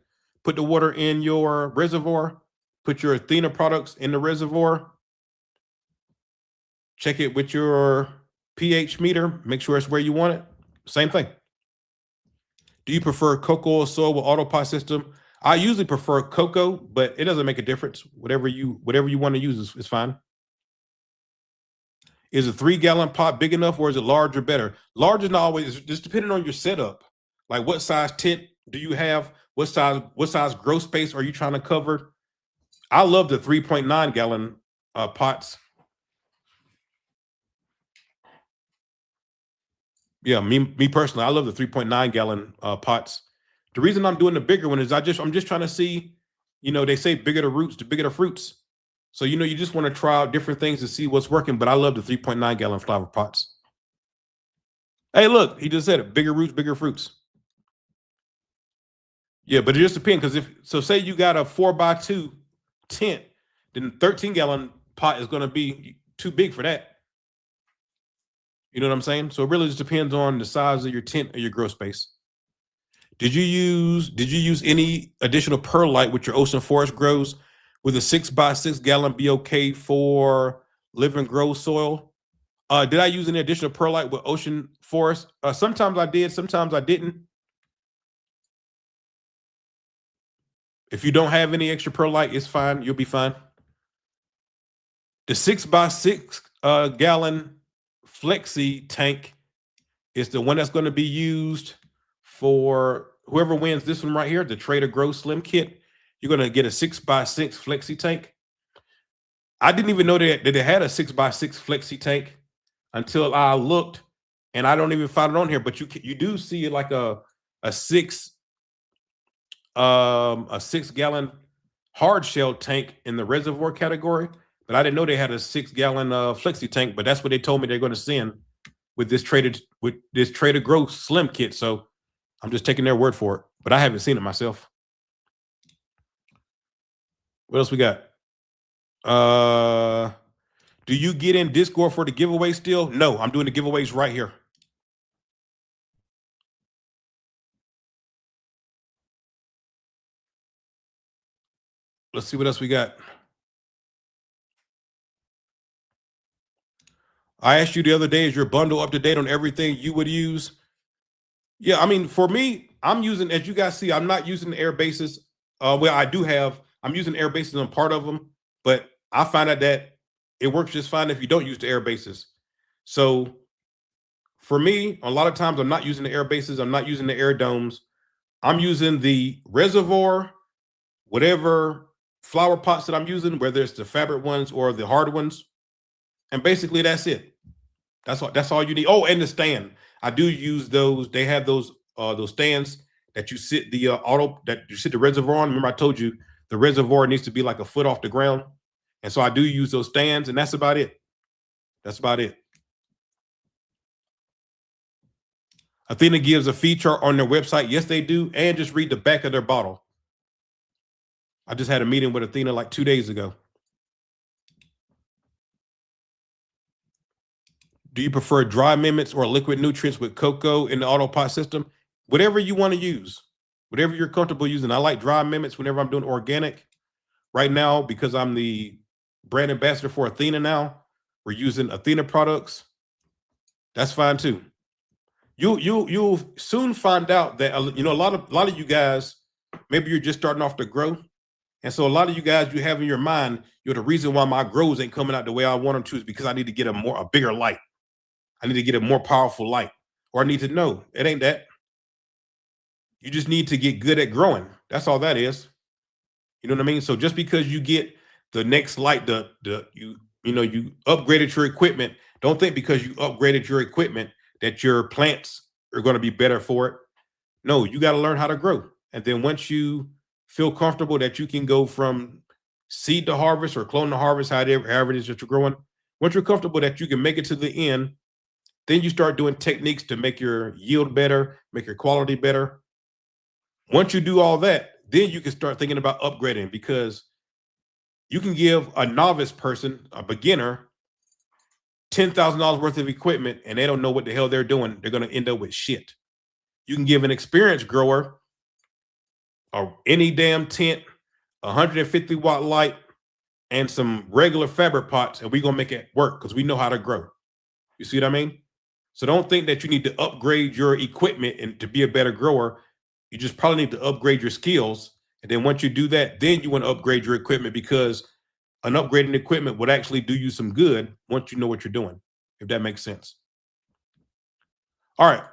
put the water in your reservoir, put your Athena products in the reservoir, check it with your pH meter, make sure it's where you want it. Same thing. Do you prefer cocoa or soil with Autopot system? I usually prefer cocoa, but it doesn't make a difference. Whatever you want to use is fine. Is a 3-gallon pot big enough, or is it larger better? Large is not always, just depending on your setup. Like what size tent do you have? What size grow space are you trying to cover? I love the 3.9 gallon pots. Yeah, me personally, I love the 3.9 gallon pots. The reason I'm doing the bigger one is I'm just trying to see, they say bigger the roots, the bigger the fruits. So, you just want to try out different things to see what's working, but I love the 3.9 gallon flower pots. Hey, look, he just said it, bigger roots, bigger fruits. Yeah, but it just depends, because say you got a 4x2 tent, then 13-gallon pot is going to be too big for that. You know what I'm saying? So it really just depends on the size of your tent or your grow space. Did you use any additional perlite with your ocean forest grows? With a 6x6 gallon be okay for live and grow soil? Did I use any additional perlite with ocean forest? Sometimes I did, sometimes I didn't. If you don't have any extra perlite, it's fine. You'll be fine. The 6x6 gallon Flexi tank is the one that's going to be used for whoever wins this one right here, the Trader Grow Slim Kit. You're going to get a 6x6 Flexi tank. I didn't even know that it had a 6x6 Flexi tank until I looked, and I don't even find it on here. But you do see like a 6-gallon hard shell tank in the reservoir category. But I didn't know they had a 6-gallon Flexi tank. But that's what they told me they're going to send with this Trader Grow Slim Kit. So I'm just taking their word for it. But I haven't seen it myself. What else we got? Do you get in Discord for the giveaway still? No, I'm doing the giveaways right here. Let's see what else we got. I asked you the other day, is your bundle up to date on everything you would use? Yeah, I mean, for me, I'm using, as you guys see, I'm not using the air bases. I'm using air bases on part of them, but I find out that it works just fine if you don't use the air bases. So for me, a lot of times I'm not using the air bases. I'm not using the air domes. I'm using the reservoir, whatever flower pots that I'm using, whether it's the fabric ones or the hard ones. And basically that's it. That's all you need. Oh, and the stand. I do use those. They have those stands that you sit the reservoir on. Remember I told you the reservoir needs to be like a foot off the ground. And so I do use those stands, and that's about it. That's about it. Athena gives a feature on their website. Yes, they do. And just read the back of their bottle. I just had a meeting with Athena like 2 days ago. Do you prefer dry amendments or liquid nutrients with cocoa in the Autopot system? Whatever you want to use, whatever you're comfortable using. I like dry amendments whenever I'm doing organic. Right now, because I'm the brand ambassador for Athena now, we're using Athena products. That's fine too. You'll soon find out that a lot of you guys, maybe you're just starting off to grow, and so a lot of you guys, you have in your mind, the reason why my grows ain't coming out the way I want them to is because I need to get a bigger light. I need to get a more powerful light, or I need to know it ain't that. You just need to get good at growing. That's all that is. You know what I mean? So just because you get the next light, you upgraded your equipment. Don't think because you upgraded your equipment that your plants are going to be better for it. No, you got to learn how to grow. And then once you feel comfortable that you can go from seed to harvest or clone to harvest, however it is that you're growing, once you're comfortable that you can make it to the end, then you start doing techniques to make your yield better, make your quality better. Once you do all that, then you can start thinking about upgrading, because you can give a novice person, a beginner, $10,000 worth of equipment and they don't know what the hell they're doing. They're going to end up with shit. You can give an experienced grower any damn tent, 150 watt light, and some regular fabric pots, and we're gonna make it work because we know how to grow. You see what I mean? So don't think that you need to upgrade your equipment and to be a better grower. You just probably need to upgrade your skills. And then once you do that, then you want to upgrade your equipment, because an upgrading equipment would actually do you some good once you know what you're doing, if that makes sense. All right.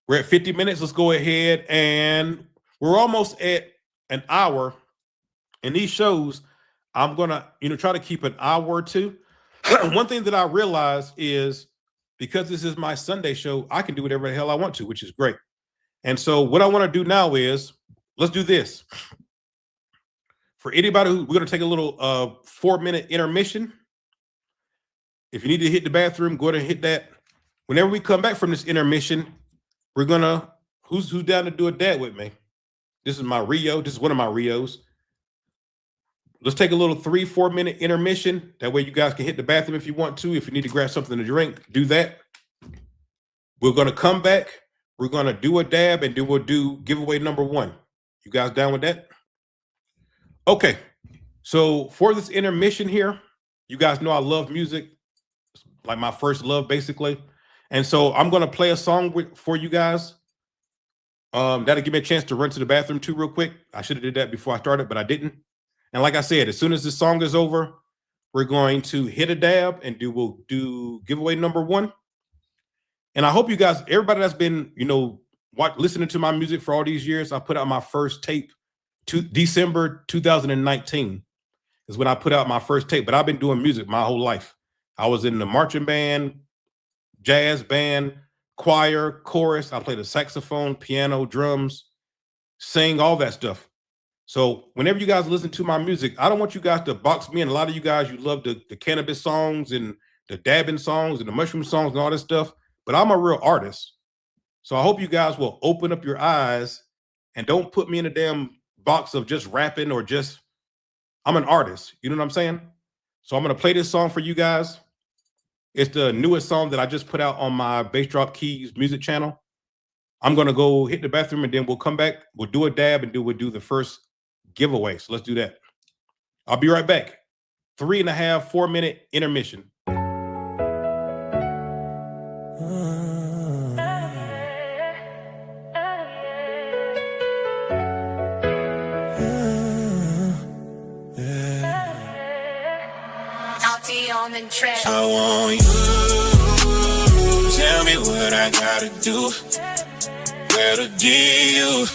We're at 50 minutes. Let's go ahead, and we're almost at an hour. In these shows, I'm going to, try to keep an hour or two. One thing that I realized is, because this is my Sunday show, I can do whatever the hell I want to, which is great. And so what I want to do now is, let's do this. For anybody we're going to take a little 4-minute intermission. If you need to hit the bathroom, go ahead and hit that. Whenever we come back from this intermission, we're going to, who's down to do a dab with me? This is my Rio. This is one of my Rios. Let's take a little 3-4 minute intermission. That way you guys can hit the bathroom if you want to. If you need to grab something to drink, do that. We're going to come back. We're going to do a dab, and then we'll do giveaway number 1. You guys down with that? Okay. So for this intermission here, you guys know I love music. It's like my first love, basically. And so I'm going to play a song for you guys. That'll give me a chance to run to the bathroom too real quick. I should have did that before I started, but I didn't. And like I said, as soon as this song is over, we're going to hit a dab, and we'll do giveaway number 1. And I hope you guys, everybody that's been, listening to my music for all these years, I put out my first tape December 2019 is when I put out my first tape. But I've been doing music my whole life. I was in the marching band, jazz band, choir, chorus. I played the saxophone, piano, drums, sing, all that stuff. So whenever you guys listen to my music, I don't want you guys to box me in. A lot of you guys, you love the cannabis songs and the dabbing songs and the mushroom songs and all this stuff. But I'm a real artist. So I hope you guys will open up your eyes and don't put me in a damn box of just rapping or just, I'm an artist. You know what I'm saying? So I'm going to play this song for you guys. It's the newest song that I just put out on my Bassdropkeys music channel. I'm going to go hit the bathroom, and then we'll come back. We'll do a dab, and we'll do the first giveaway. So let's do that. I'll be right back. 3.5, 4-minute intermission. I want you. Tell me what I gotta do. Where to get you.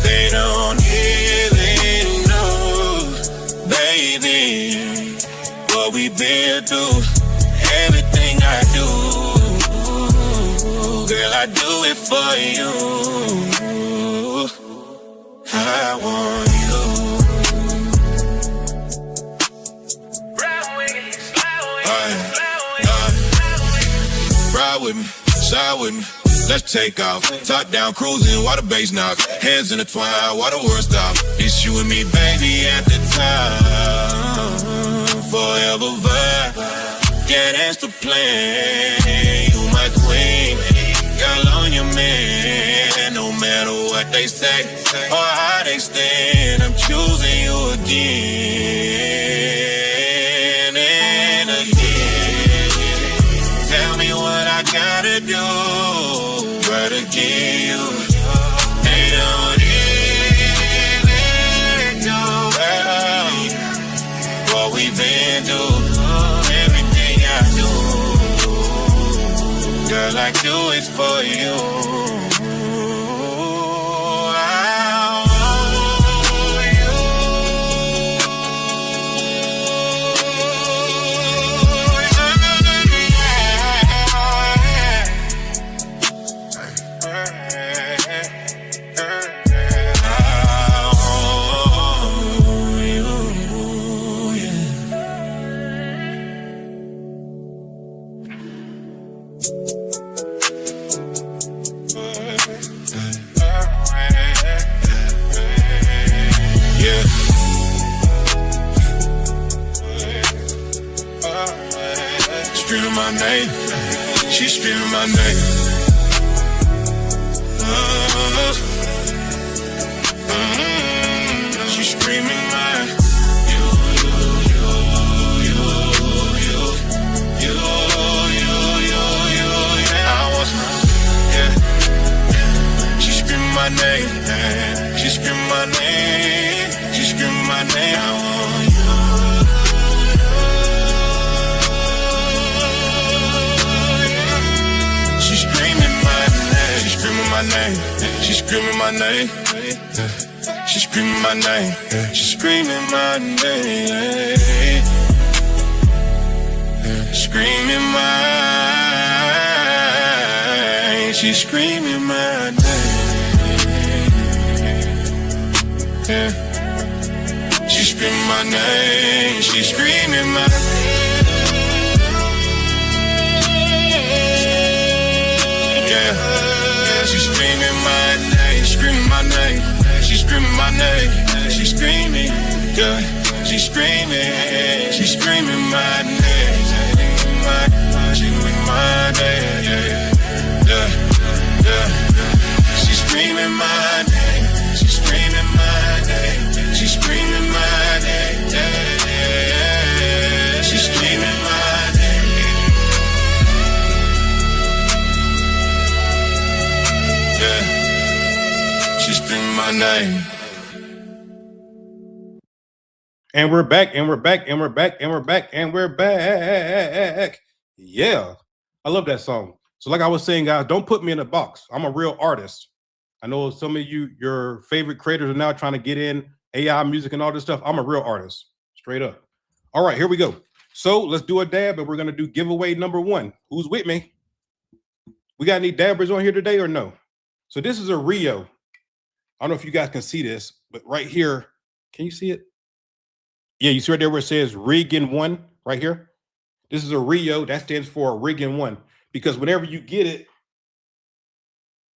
They don't even know, baby, what we've been through. Everything I do, girl, I do it for you. I want you. Ride with me, side with me. Let's take off. Top down, cruising, while the bass knock. Hands intertwined, while the world stop. It's you and me, baby, at the time. Forever vibe. Yeah, that's the plan. You my queen. Girl, on your man. No matter what they say or how they stand, I'm choosing you again and again. Tell me what I gotta do. Where to get you. They don't even know what we've been through. Everything I do, girl, I do it for you. Screaming my name, she's screaming my name. my name. I want you. She's screaming my name. She's screaming my name. She's screaming my name. She's screaming my name. She's screaming my name. Screaming my. She's screaming my name. Yeah. She's screaming my name. She's screaming my name. Yeah. Yeah. She's screaming my name. Screaming my name. She's screaming my name. She's screaming. Yeah. She's screaming. She's screaming my name. She's screaming my name. Yeah. Yeah. She's screaming my name. She's screaming my name. She's screaming my name. Yeah. She's screaming my name. Yeah. She's screaming my name. And we're back, and we're back, and we're back, and we're back, and we're back. Yeah, I love that song. So like I was saying, guys, don't put me in a box. I'm a real artist. I know some of you, your favorite creators are now trying to get in AI music and all this stuff. I'm a real artist, straight up. All right, here we go. So let's do a dab, and we're going to do giveaway number 1. Who's with me? We got any dabbers on here today or no? So this is a Rio. I don't know if you guys can see this, but right here, can you see it? Yeah, you see right there where it says Rig in 1 right here. This is a Rio. That stands for a Rig in 1 because whenever you get it,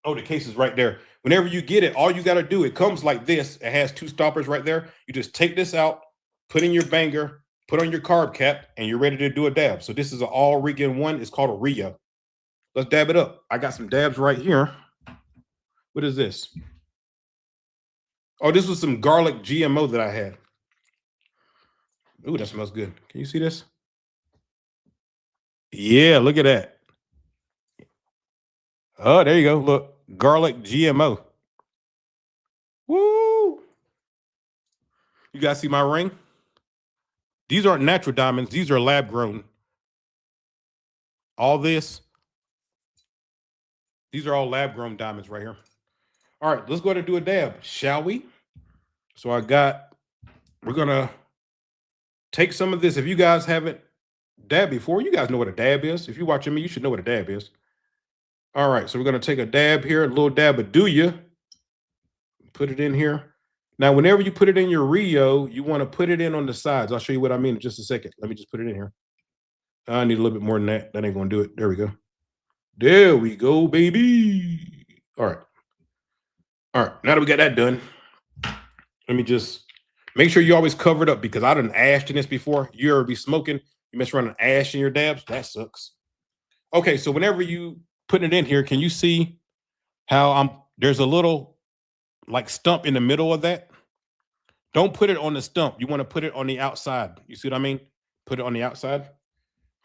oh, the case is right there. Whenever you get it, all you got to do, it comes like this. It has 2 stoppers right there. You just take this out, put in your banger, put on your carb cap, and you're ready to do a dab. So this is an all Rig in 1. It's called a Rio. Let's dab it up. I got some dabs right here. What is this? Oh, this was some garlic GMO that I had. Ooh, that smells good. Can you see this? Yeah, look at that. Oh, there you go. Look, garlic GMO. Woo! You guys see my ring? These aren't natural diamonds. These are lab grown. All this. These are all lab grown diamonds right here. All right, let's go ahead and do a dab, shall we? So we're going to take some of this. If you guys haven't dabbed before, you guys know what a dab is. If you're watching me, you should know what a dab is. All right, so we're going to take a dab here, a little dab of Do Ya. Put it in here. Now, whenever you put it in your Rio, you want to put it in on the sides. I'll show you what I mean in just a second. Let me just put it in here. I need a little bit more than that. That ain't going to do it. There we go. There we go, baby. All right. All right, now that we got that done, let me just make sure you always cover it up because I done ashed in this before. You ever be smoking, you mess around and ash in your dabs? That sucks. Okay, so whenever you put it in here, can you see how there's a little like stump in the middle of that? Don't put it on the stump. You want to put it on the outside. You see what I mean? Put it on the outside.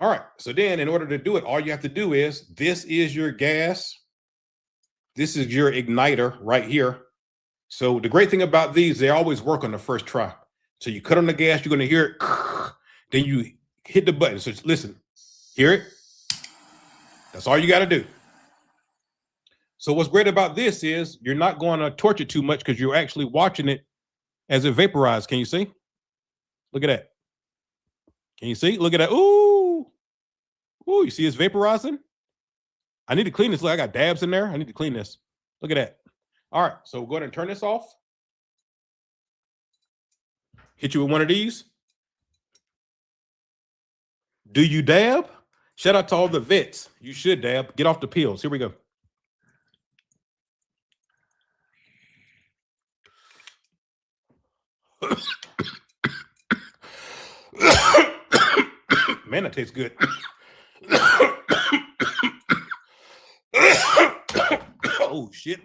All right, so then in order to do it, all you have to do is, this is your gas. This is your igniter right here. So the great thing about these, they always work on the first try. So you cut on the gas, you're going to hear it. Then you hit the button. So listen, hear it? That's all you got to do. So what's great about this is you're not going to torch it too much because you're actually watching it as it vaporizes. Can you see? Look at that. Can you see? Look at that. Ooh. Ooh, you see it's vaporizing? I need to clean this. Look, I got dabs in there. I need to clean this. Look at that. All right, so go ahead and turn this off. Hit you with one of these. Do you dab? Shout out to all the vets. You should dab. Get off the pills. Here we go. Man, that tastes good. Oh, shit.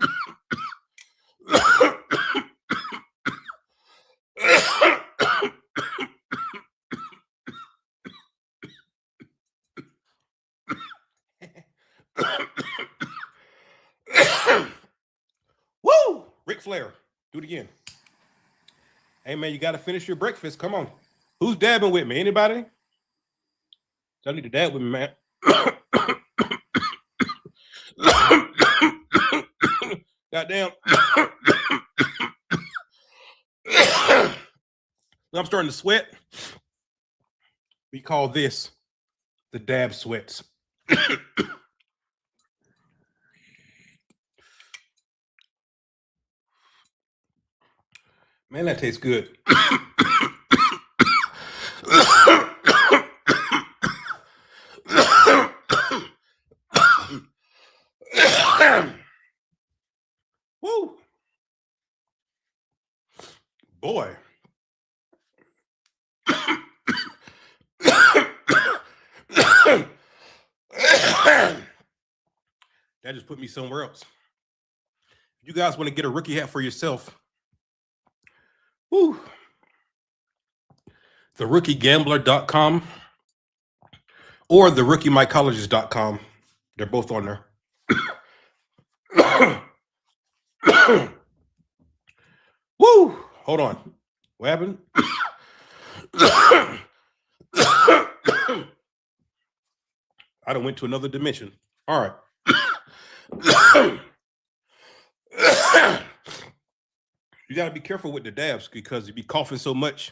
Woo! Ric Flair. Do it again. Hey, man, you got to finish your breakfast. Come on. Who's dabbing with me? Anybody? I need to dab with me, man. Goddamn. I'm starting to sweat. We call this the dab sweats. Man, that tastes good. Woo. Boy. That just put me somewhere else. If you guys want to get a rookie hat for yourself, woo, theRookieGambler.com or theRookieMycolleges.com. They're both on there. Woo! Hold on. What happened? I done went to another dimension. All right. You got to be careful with the dabs because you be coughing so much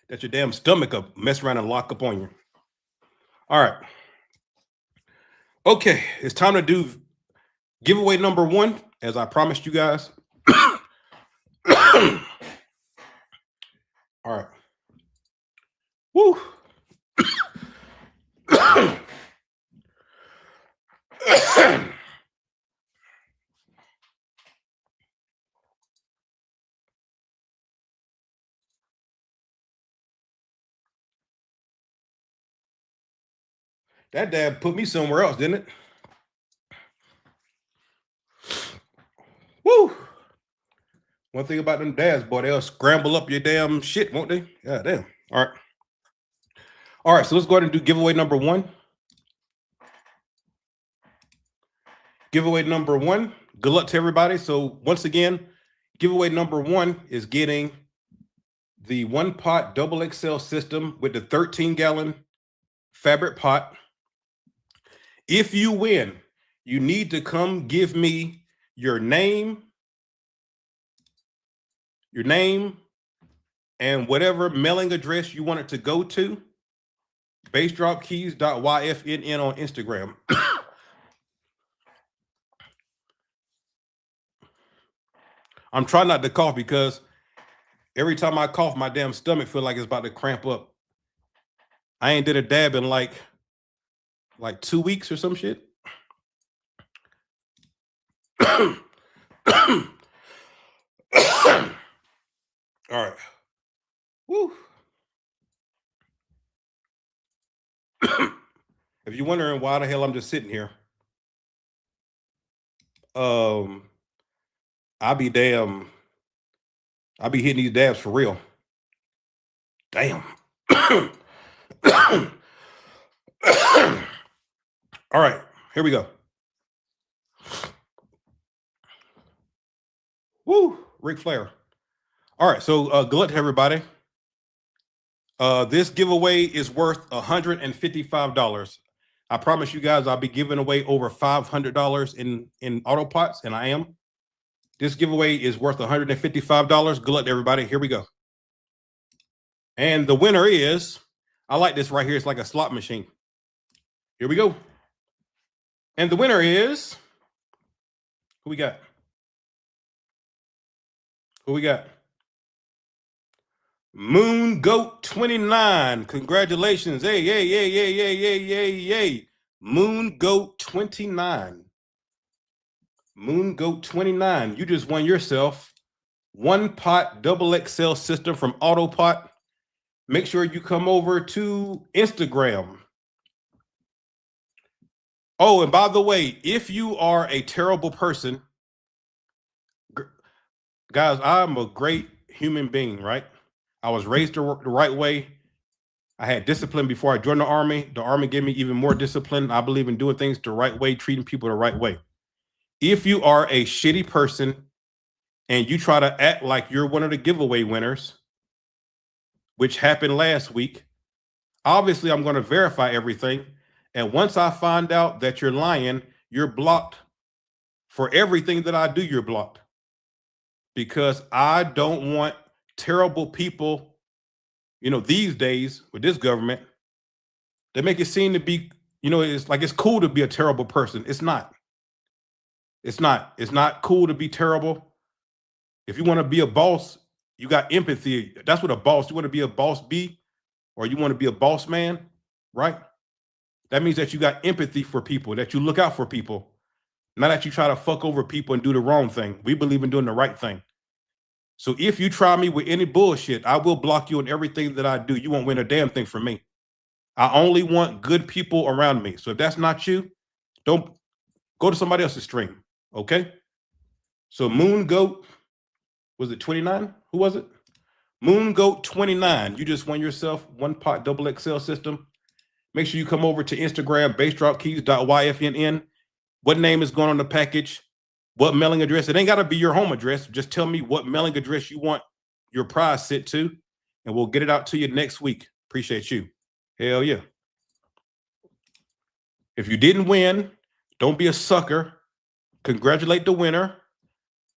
that your damn stomach will mess around and lock up on you. All right. Okay, it's time to do giveaway number 1, as I promised you guys. All right. Woo. That dab put me somewhere else, didn't it? Woo! One thing about them dabs, boy, they'll scramble up your damn shit, won't they? Yeah, damn. All right. All right, so let's go ahead and do giveaway number 1. Giveaway number 1. Good luck to everybody. So once again, giveaway number 1 is getting the 1-pot double XL system with the 13-gallon fabric pot. If you win, you need to come give me your name, and whatever mailing address you want it to go to. Bassdropkeys.yfnn on Instagram. I'm trying not to cough because every time I cough, my damn stomach feels like it's about to cramp up. I ain't did a dab in like 2 weeks or some shit. All right. Woo. If you're wondering why the hell I'm just sitting here, I be hitting these dabs for real. Damn. All right, here we go. Woo, Ric Flair. All right, so good luck to everybody. This giveaway is worth $155. I promise you guys I'll be giving away over $500 in Autopots, and I am. This giveaway is worth $155. Good luck to everybody. Here we go. And the winner is, I like this right here. It's like a slot machine. Here we go. And the winner is, who we got? Who we got? Moon Goat 29. Congratulations. Hey, yay, yay, yay, yay, yay, yay, yay. Moon Goat 29. Moon Goat 29. You just won yourself 1-pot double XL system from Autopot. Make sure you come over to Instagram. Oh, and by the way, if you are a terrible person, guys, I'm a great human being, right? I was raised the right way. I had discipline before I joined the Army. The Army gave me even more discipline. I believe in doing things the right way, treating people the right way. If you are a shitty person, and you try to act like you're one of the giveaway winners, which happened last week, obviously I'm going to verify everything. And once I find out that you're lying, you're blocked. For everything that I do, you're blocked. Because I don't want terrible people, these days with this government, they make it seem to be, it's like it's cool to be a terrible person. It's not. It's not. It's not cool to be terrible. If you want to be a boss, you got empathy. That's what a boss, you want to be a boss be, or you want to be a boss man, right? That means that you got empathy for people, that you look out for people, not that you try to fuck over people and do the wrong thing. We believe in doing the right thing. So if you try me with any bullshit, I will block you in everything that I do. You won't win a damn thing from me. I only want good people around me. So if that's not you, don't go to somebody else's stream, okay? So Moon Goat, was it 29? Who was it? Moon Goat 29. You just won yourself one pot double XL system. Make sure you come over to Instagram, bassdropkeys.yfnn. What name is going on the package? What mailing address? It ain't got to be your home address. Just tell me what mailing address you want your prize sent to, and we'll get it out to you next week. Appreciate you. Hell yeah. If you didn't win, don't be a sucker. Congratulate the winner.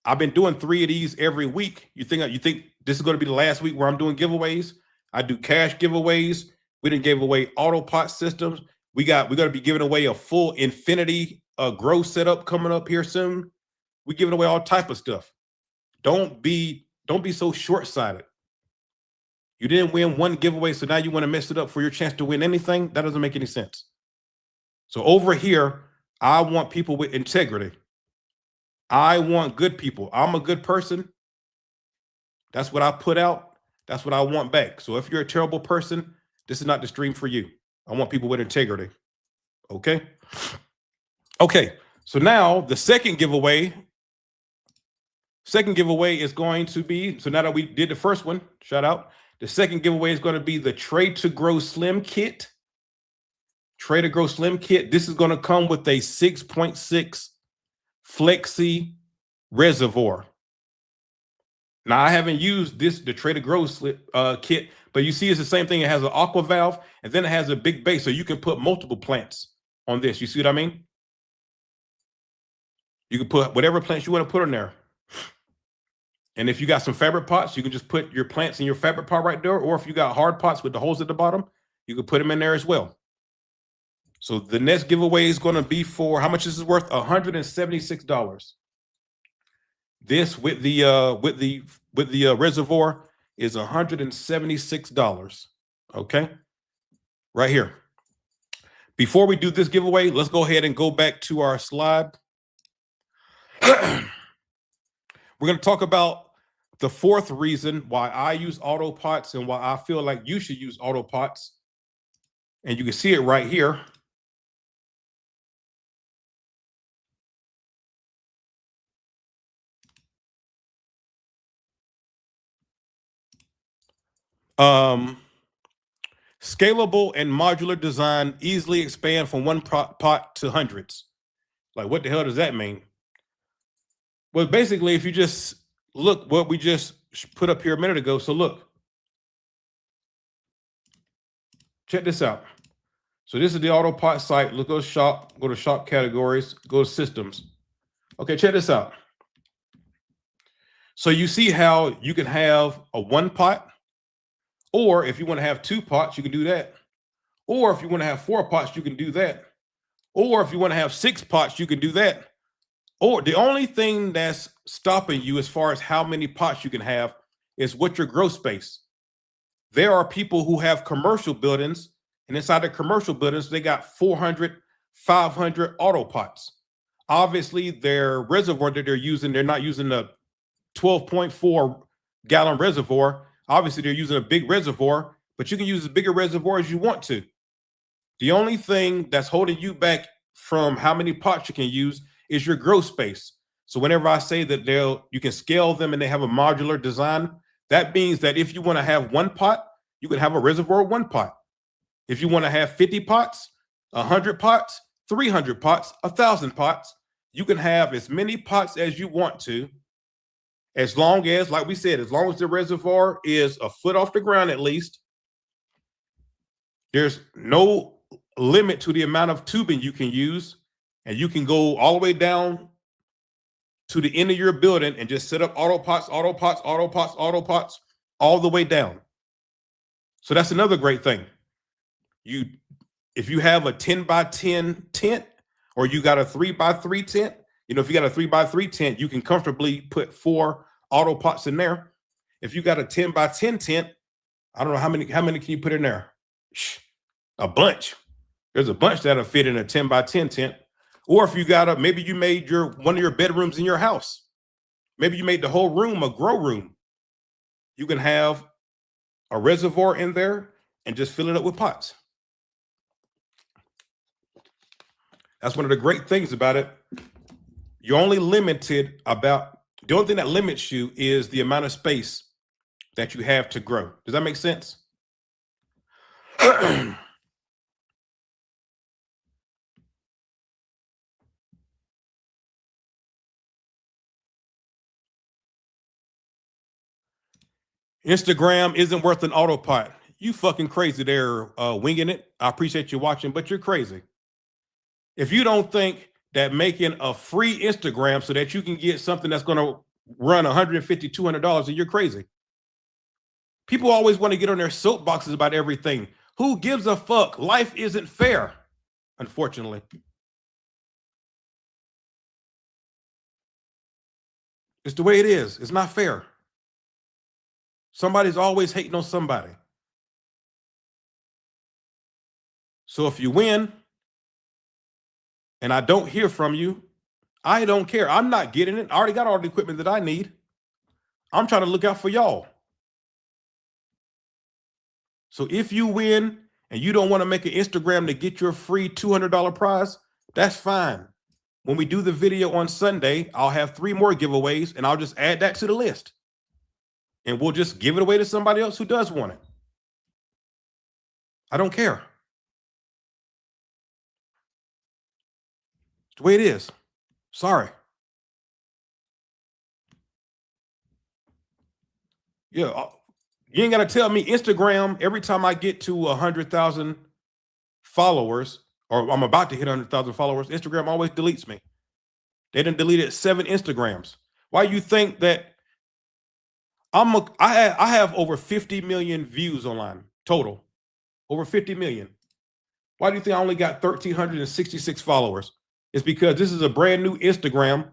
I've been doing 3 of these every week. You think this is going to be the last week where I'm doing giveaways? I do cash giveaways. We didn't give away Autopot systems. We're going to be giving away a full Infinity grow setup coming up here soon. We're giving away all type of stuff. Don't be so short-sighted. You didn't win one giveaway, so now you want to mess it up for your chance to win anything? That doesn't make any sense. So over here, I want people with integrity. I want good people. I'm a good person. That's what I put out. That's what I want back. So if you're a terrible person, this is not the stream for you. I want people with integrity. Okay? Okay, so now the second giveaway is going to be, so now that we did the first one, shout out. The second giveaway is going to be the Trade to Grow Slim Kit. Trade to Grow Slim Kit. This is going to come with a 6.6 Flexi reservoir. Now, I haven't used the Trade to Grow kit, but you see it's the same thing. It has an aqua valve, and then it has a big base, so you can put multiple plants on this. You see what I mean? You can put whatever plants you want to put in there. And if you got some fabric pots, you can just put your plants in your fabric pot right there. Or if you got hard pots with the holes at the bottom, you can put them in there as well. So the next giveaway is going to be for, how much is this worth? $176. This with the reservoir is $176. Okay, right here. Before we do this giveaway, let's go ahead and go back to our slide. We're going to talk about the fourth reason why I use Autopots and why I feel like you should use Autopots. And you can see it right here. Scalable and modular design easily expand from one pot to hundreds. Like, what the hell does that mean? Well, basically, if you just look what we just put up here a minute ago. So look, check this out. So this is the Autopot site. Look, go to shop, go to shop categories, go to systems. Okay, check this out. So you see how you can have a one pot, or if you want to have 2 pots, you can do that. Or if you want to have 4 pots, you can do that. Or if you want to have 6 pots, you can do that. Or the only thing that's stopping you as far as how many pots you can have is what your growth space. There are people who have commercial buildings, and inside the commercial buildings, they got 400, 500 Autopots. Obviously, their reservoir that they're using, they're not using the 12.4 gallon reservoir. Obviously, they're using a big reservoir, but you can use as big a reservoir as you want to. The only thing that's holding you back from how many pots you can use is your growth space. So whenever I say that you can scale them and they have a modular design, that means that if you want to have 1 pot, you can have a reservoir of 1 pot. If you want to have 50 pots, 100 pots, 300 pots, 1,000 pots, you can have as many pots as you want to. As long as, like we said, as long as the reservoir is a foot off the ground at least, there's no limit to the amount of tubing you can use, and you can go all the way down to the end of your building and just set up Autopots all the way down. So that's another great thing. If you have a 10 by 10 tent, or you got a 3 by 3 tent, if you got a 3 by 3 tent, you can comfortably put 4 Autopots in there. If you got a 10 by 10 tent, I don't know how many can you put in there? A bunch. There's a bunch that'll fit in a 10 by 10 tent. Or if you got maybe you made one of your bedrooms in your house. Maybe you made the whole room a grow room. You can have a reservoir in there and just fill it up with pots. That's one of the great things about it. You're only limited the only thing that limits you is the amount of space that you have to grow. Does that make sense? Instagram isn't worth an Autopot. You fucking crazy there, winging it. I appreciate you watching, but you're crazy. If you don't think that making a free Instagram so that you can get something that's going to run $150, $200, then you're crazy. People always want to get on their soapboxes about everything. Who gives a fuck? Life isn't fair, unfortunately. It's the way it is. It's not fair. Somebody's always hating on somebody. So if you win and I don't hear from you, I don't care. I'm not getting it. I already got all the equipment that I need. I'm trying to look out for y'all. So if you win and you don't want to make an Instagram to get your free $200 prize, that's fine. When we do the video on Sunday, I'll have 3 more giveaways and I'll just add that to the list. And we'll just give it away to somebody else who does want it. I don't care. It's the way it is. Sorry. Yeah, you ain't got to tell me Instagram, every time I get to 100,000 followers, or I'm about to hit 100,000 followers, Instagram always deletes me. They done deleted 7 Instagrams. Why you think that I have over 50 million views online total, over 50 million. Why do you think I only got 1,366 followers? It's because this is a brand new Instagram.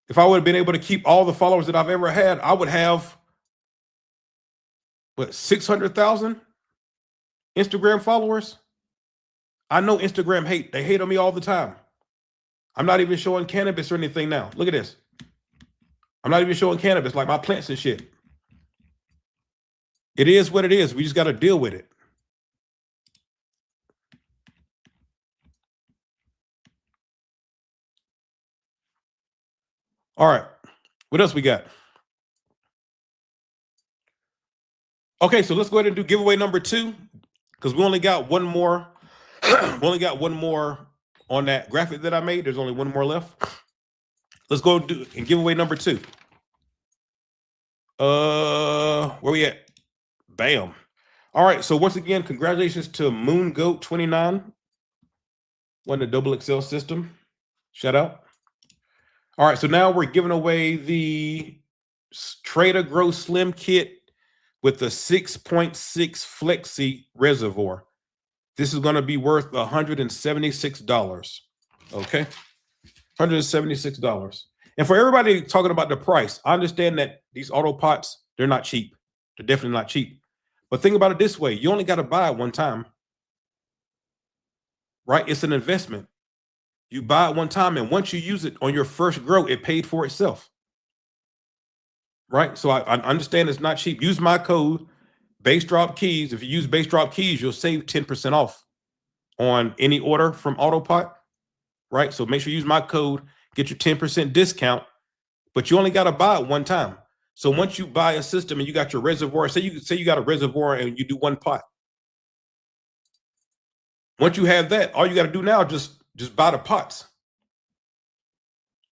If I would have been able to keep all the followers that I've ever had, I would have, 600,000 Instagram followers? I know Instagram hate. They hate on me all the time. I'm not even showing cannabis or anything now. Look at this. I'm not even showing cannabis, like my plants and shit. It is what it is. We just got to deal with it. All right. What else we got? Okay, so let's go ahead and do giveaway number 2, because we only got one more. We only got one more on that graphic that I made. There's only one more left. Let's go do and giveaway number 2. Where we at? Bam. All right. So once again, congratulations to MoonGoat29. Won the double XL system. Shout out. All right. So now we're giving away the Trader Grow Slim Kit with the 6.6 Flexi reservoir. This is going to be worth $176. Okay. $176. And for everybody talking about the price, I understand that these Autopots, they're not cheap. They're definitely not cheap. But think about it this way. You only got to buy it one time. Right? It's an investment. You buy it one time, and once you use it on your first grow, it paid for itself. Right? So I understand it's not cheap. Use my code, Bassdropkeys. If you use Bassdropkeys, you'll save 10% off on any order from Autopot. Right? So make sure you use my code, get your 10% discount, but you only got to buy it one time. So once you buy a system and you got your reservoir, say you got a reservoir and you do one pot. Once you have that, all you got to do now is just just buy the pots.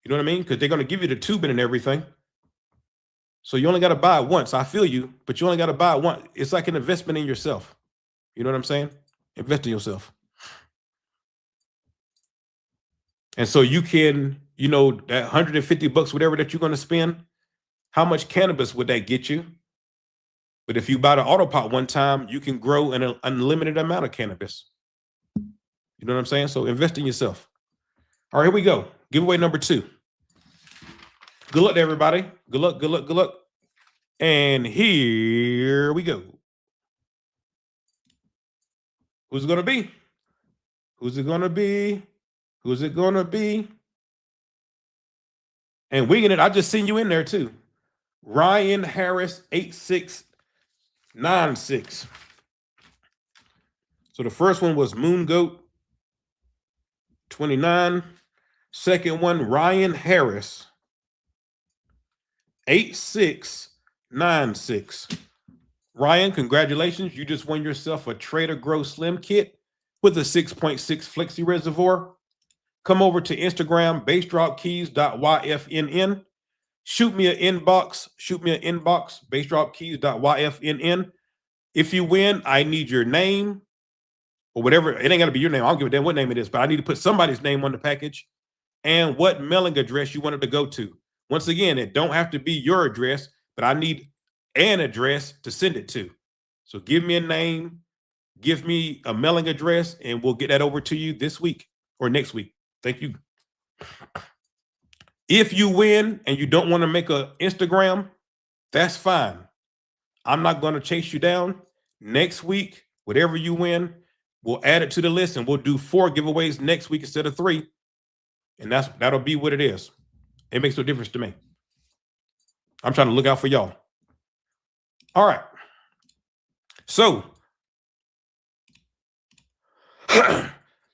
You know what I mean? Because they're going to give you the tubing and everything. So you only got to buy it once. I feel you, but you only got to buy it once. It's like an investment in yourself. You know what I'm saying? Invest in yourself. And so you can, you know, that $150, whatever that you're going to spend, how much cannabis would that get you? But if you buy the Autopot one time, you can grow an unlimited amount of cannabis. You know what I'm saying? So invest in yourself. All right, here we go. Giveaway number 2. Good luck to everybody. Good luck, good luck, good luck. And here we go. Who's it going to be? Who's it going to be? Who's it going to be? And winging it, I just seen you in there too. Ryan Harris, 8696. So the first one was Moon Goat, 29. Second one, Ryan Harris, 8696. Ryan, congratulations. You just won yourself a Trader Grow Slim Kit with a 6.6 Flexi Reservoir. Come over to Instagram, bassdropkeys.yfnn. Shoot me an inbox, bassdropkeys.yfnn. If you win, I need your name or whatever. It ain't got to be your name. I don't give a damn what name it is, but I need to put somebody's name on the package and what mailing address you want it to go to. Once again, it don't have to be your address, but I need an address to send it to. So give me a name, give me a mailing address, and we'll get that over to you this week or next week. Thank you. If you win and you don't want to make an Instagram, that's fine. I'm not going to chase you down. Next week, whatever you win, we'll add it to the list and we'll do 4 giveaways next week instead of 3. And that'll be what it is. It makes no difference to me. I'm trying to look out for y'all. All right. So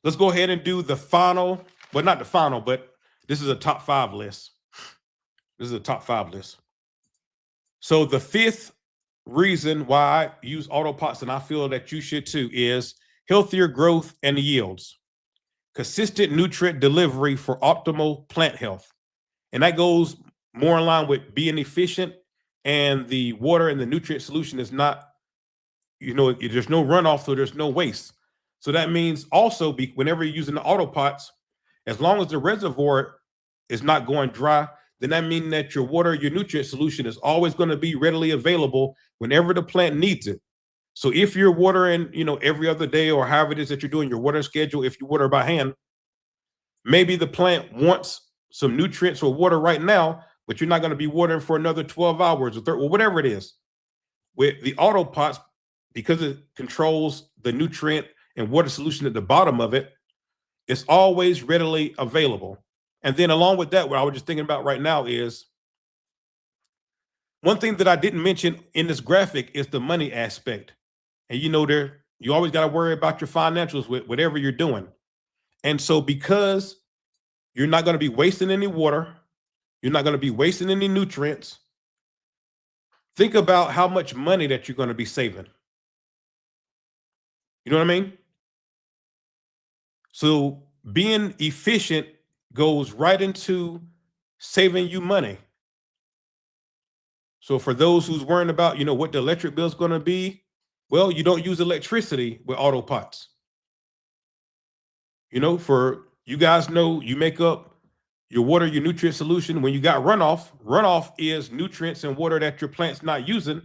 let's go ahead and do the final. Well, not the final, but this is a top 5 list. This is a top 5 list. So the 5th reason why I use Autopots, and I feel that you should too, is healthier growth and yields. Consistent nutrient delivery for optimal plant health. And that goes more in line with being efficient, and the water and the nutrient solution is not, you know, there's no runoff, so there's no waste. So that means also whenever you're using the Autopots, as long as the reservoir is not going dry, then that means that your water, your nutrient solution is always going to be readily available whenever the plant needs it. So if you're watering, you know, every other day or however it is that you're doing your water schedule, if you water by hand, maybe the plant wants some nutrients or water right now, but you're not going to be watering for another 12 hours or whatever it is. With the Autopots, because it controls the nutrient and water solution at the bottom of it, it's always readily available. And then along with that, what I was just thinking about right now is one thing that I didn't mention in this graphic is the money aspect. And you know, you always got to worry about your financials with whatever you're doing. And so because you're not going to be wasting any water, you're not going to be wasting any nutrients, think about how much money that you're going to be saving. You know what I mean? So being efficient goes right into saving you money. So for those who's worrying about, you know, what the electric bill is going to be, well, you don't use electricity with Autopots. You know, for you guys know, you make up your water, your nutrient solution. When you got runoff is nutrients and water that your plant's not using.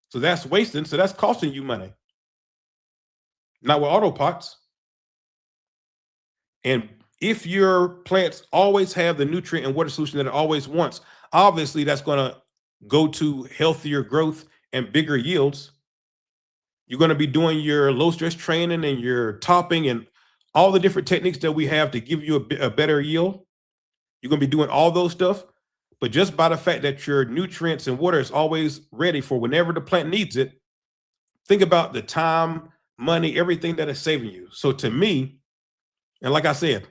So that's wasting. So that's costing you money. Not with Autopots. And if your plants always have the nutrient and water solution that it always wants, obviously that's going to go to healthier growth and bigger yields. You're going to be doing your low stress training and your topping and all the different techniques that we have to give you a better yield. You're going to be doing all those stuff. But just by the fact that your nutrients and water is always ready for whenever the plant needs it, think about the time, money, everything that is saving you. So to me, and like I said,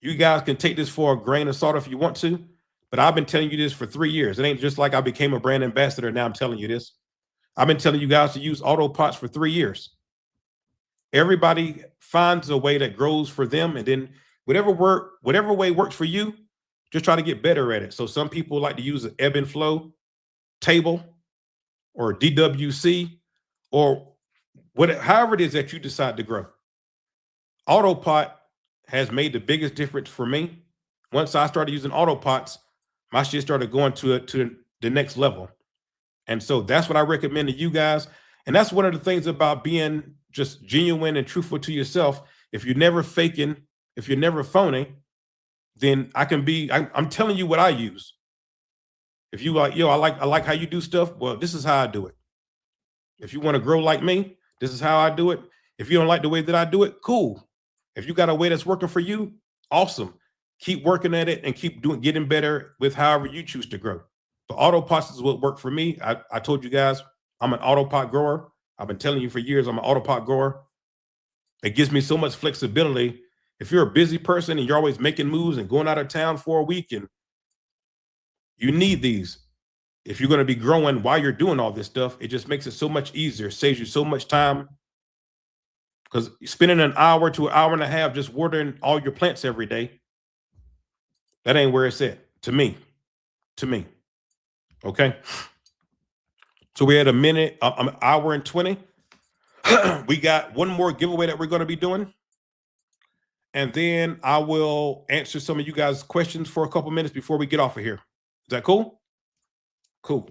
you guys can take this for a grain of salt if you want to, but I've been telling you this for 3 years. It ain't just like I became a brand ambassador. Now I'm telling you this. I've been telling you guys to use Autopots for 3 years. Everybody finds a way that grows for them, and then whatever way works for you, just try to get better at it. So some people like to use an ebb and flow table or DWC or however it is that you decide to grow. Autopot has made the biggest difference for me. Once I started using Autopots, my shit started going to the next level. And so that's what I recommend to you guys. And that's one of the things about being just genuine and truthful to yourself. If you're never faking, if you're never phoning, then I'm telling you what I use. If you like, I like how you do stuff. Well, this is how I do it. If you want to grow like me, this is how I do it. If you don't like the way that I do it, cool. If you got a way that's working for you, awesome. Keep working at it and keep getting better with however you choose to grow. But Autopots is what worked for me. I told you guys, I'm an Autopot grower. I've been telling you for years, I'm an Autopot grower. It gives me so much flexibility. If you're a busy person and you're always making moves and going out of town for a week, and you need these. If you're going to be growing while you're doing all this stuff, it just makes it so much easier, saves you so much time. Because spending an hour to an hour and a half just watering all your plants every day, that ain't where it's at, to me. Okay. So we had a minute, an hour and 20. We got one more giveaway that we're going to be doing. And then I will answer some of you guys' questions for a couple minutes before we get off of here. Is that cool? Cool.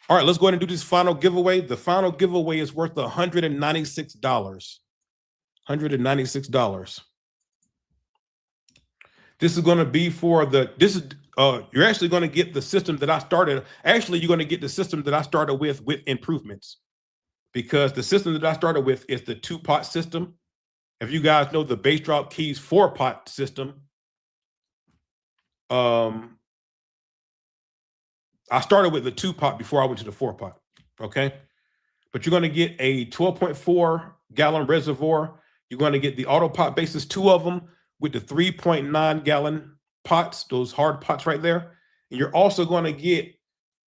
All right, let's go ahead and do this final giveaway. The final giveaway is worth $196. $196. This is going to be for you're actually going to get the system that I started. Actually, you're going to get the system that I started with improvements, because the system that I started with is the 2-pot system. If you guys know the Bassdropkeys 4-pot system, I started with the 2-pot before I went to the 4-pot. Okay. But you're going to get a 12.4 gallon reservoir. You're going to get the Autopot bases, 2 of them, with the 3.9 gallon pots, those hard pots right there. And you're also going to get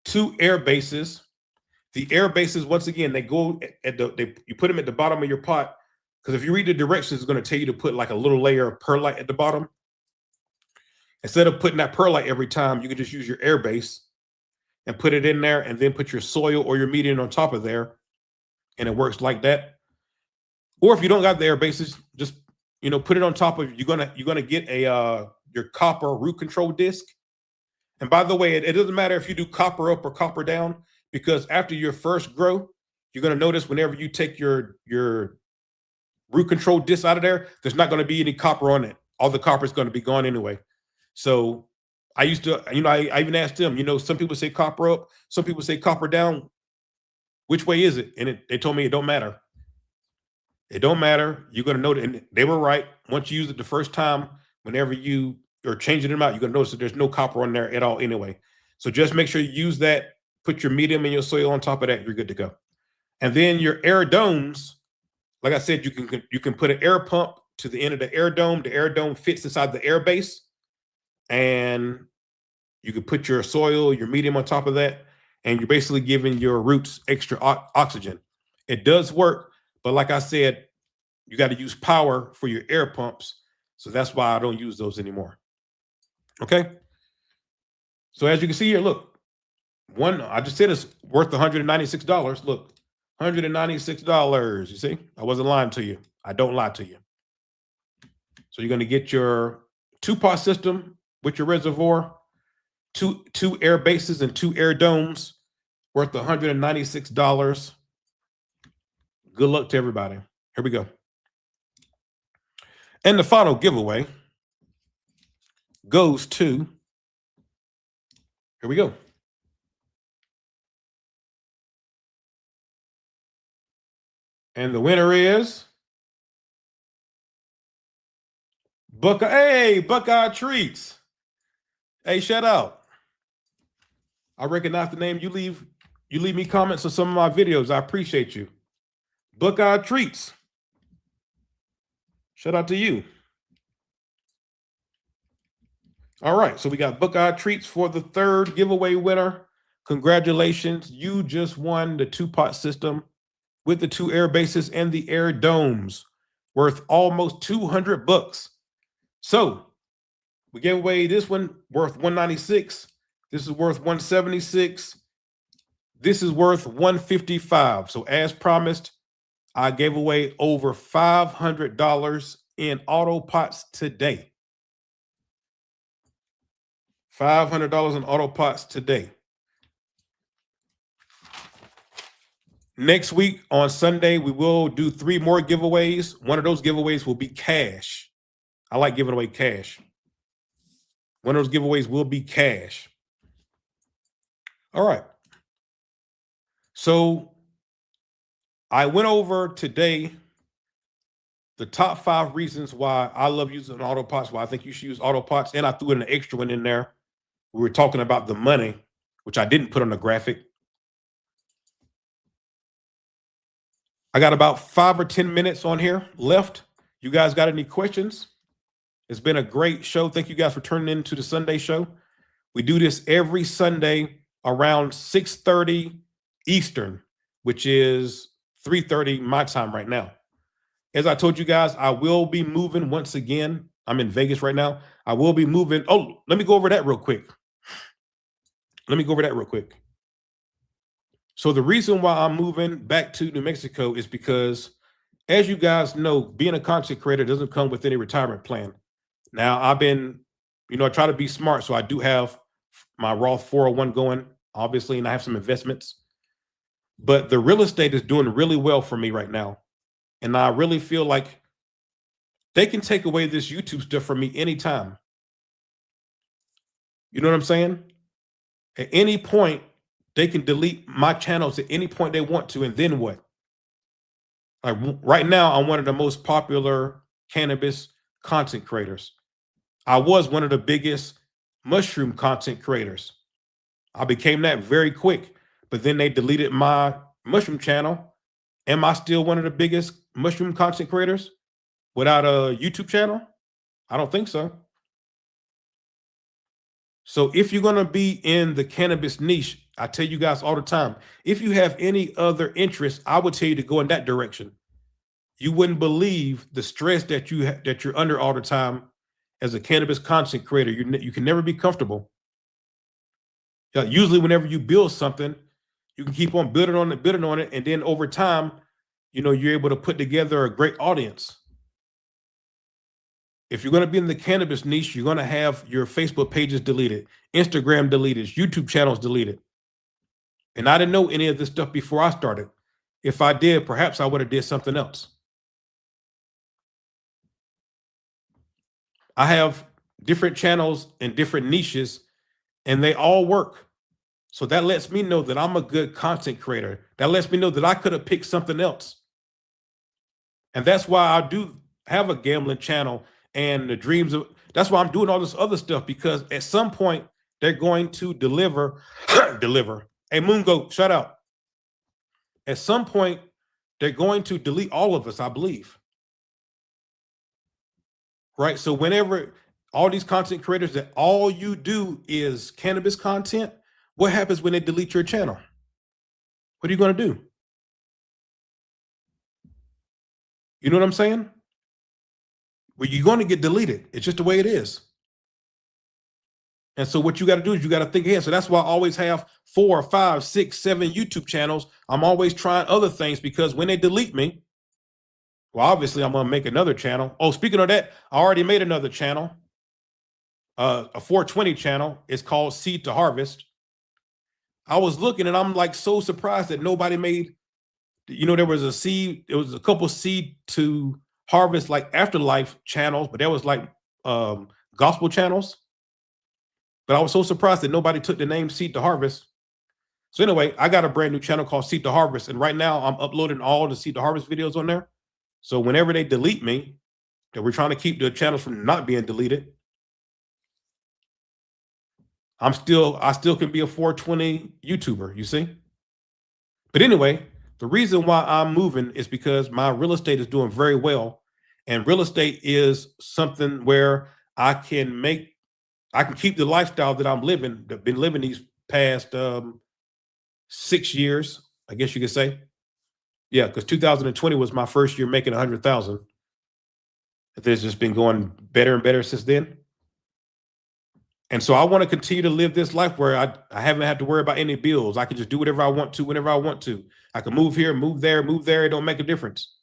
2 air bases. The air bases, once again, they go you put them at the bottom of your pot, because if you read the directions, it's going to tell you to put like a little layer of perlite at the bottom. Instead of putting that perlite every time, you can just use your air base and put it in there, and then put your soil or your medium on top of there, and it works like that. Or if you don't got the air bases, just put it on top of. You're gonna get your copper root control disc. And by the way, it doesn't matter if you do copper up or copper down, because after your first grow, you're gonna notice whenever you take your root control disc out of there, there's not gonna be any copper on it. All the copper is gonna be gone anyway. So I used to, I even asked them, some people say copper up, some people say copper down. Which way is it? And they told me it don't matter. It don't matter. You're going to know that. And they were right. Once you use it the first time, whenever you are changing them out, you're going to notice that there's no copper on there at all anyway. So just make sure you use that. Put your medium and your soil on top of that. You're good to go. And then your air domes, like I said, you can put an air pump to the end of the air dome. The air dome fits inside the air base. And you can put your soil, your medium on top of that, and you're basically giving your roots extra oxygen. It does work, but like I said, you got to use power for your air pumps. So that's why I don't use those anymore. Okay. So as you can see here, look, I just said it's worth $196. Look, $196. You see, I wasn't lying to you. I don't lie to you. So you're going to get your 2-pot system with your reservoir, two air bases and 2 air domes, worth $196. Good luck to everybody. Here we go. And the final giveaway goes to, here we go. And the winner is Buckeye Treats. Hey, shout out. I recognize the name. You leave me comments on some of my videos. I appreciate you. Buckeye Treats. Shout out to you. All right, so we got Buckeye Treats for the 3rd giveaway winner. Congratulations. You just won the 2-pot system with the 2 air bases and the air domes, worth almost $200. So we gave away this one worth $196. This is worth $176. This is worth $155. So as promised, I gave away over $500 in Autopots today. $500 in Autopots today. Next week on Sunday, we will do 3 more giveaways. One of those giveaways will be cash. I like giving away cash. One of those giveaways will be cash. All right. So I went over today the top 5 reasons why I love using Autopots, why I think you should use Autopots, and I threw in an extra one in there. We were talking about the money, which I didn't put on the graphic. I got about 5 or 10 minutes on here left. You guys got any questions? It's been a great show. Thank you guys for turning into the Sunday show. We do this every Sunday around 6:30 Eastern, which is 3:30 my time right now. As I told you guys, I will be moving once again. I'm in Vegas right now. I will be moving. Oh, let me go over that real quick. So the reason why I'm moving back to New Mexico is because, as you guys know, being a content creator doesn't come with any retirement plan. Now, I've been, I try to be smart. So I do have my Roth 401 going, obviously, and I have some investments. But the real estate is doing really well for me right now. And I really feel like they can take away this YouTube stuff from me anytime. You know what I'm saying? At any point, they can delete my channels at any point they want to, and then what? Like right now, I'm one of the most popular cannabis content creators. I was one of the biggest mushroom content creators. I became that very quick, but then they deleted my mushroom channel. Am I still one of the biggest mushroom content creators without a YouTube channel? I don't think so. So if you're going to be in the cannabis niche, I tell you guys all the time, if you have any other interests, I would tell you to go in that direction. You wouldn't believe the stress that you're under all the time as a cannabis content creator. You can never be comfortable. Usually whenever you build something, you can keep on building on it. And then over time, you're able to put together a great audience. If you're going to be in the cannabis niche, you're going to have your Facebook pages deleted, Instagram deleted, YouTube channels deleted. And I didn't know any of this stuff before I started. If I did, perhaps I would have did something else. I have different channels and different niches, and they all work. So that lets me know that I'm a good content creator. That lets me know that I could have picked something else. And that's why I do have a gambling channel and the dreams of, that's why I'm doing all this other stuff, because at some point they're going to deliver. Hey, Moon Goat, shout out. At some point, they're going to delete all of us, I believe. Right? So whenever all these content creators that all you do is cannabis content, what happens when they delete your channel? What are you going to do? You know what I'm saying? Well, you're going to get deleted. It's just the way it is. And so what you got to do is you got to think ahead. So that's why I always have 4, 5, 6, 7 YouTube channels. I'm always trying other things, because when they delete me, well, obviously I'm going to make another channel. Oh, speaking of that, I already made another channel, a 420 channel. It's called Seed to Harvest. I was looking and I'm like so surprised that nobody made, there was a couple Seed to Harvest like afterlife channels, but there was like gospel channels. But I was so surprised that nobody took the name Seed to Harvest. So anyway, I got a brand new channel called Seed to Harvest. And right now I'm uploading all the Seed to Harvest videos on there. So whenever they delete me, that we're trying to keep the channels from not being deleted, I still can be a 420 YouTuber, you see? But anyway, the reason why I'm moving is because my real estate is doing very well. And real estate is something where I can keep the lifestyle that I'm living, that I've been living these past 6 years, I guess you could say. Yeah, because 2020 was my first year making 100,000. It's just been going better and better since then. And so I want to continue to live this life where I haven't had to worry about any bills. I can just do whatever I want to whenever I want to. I can move here, move there, move there. It don't make a difference.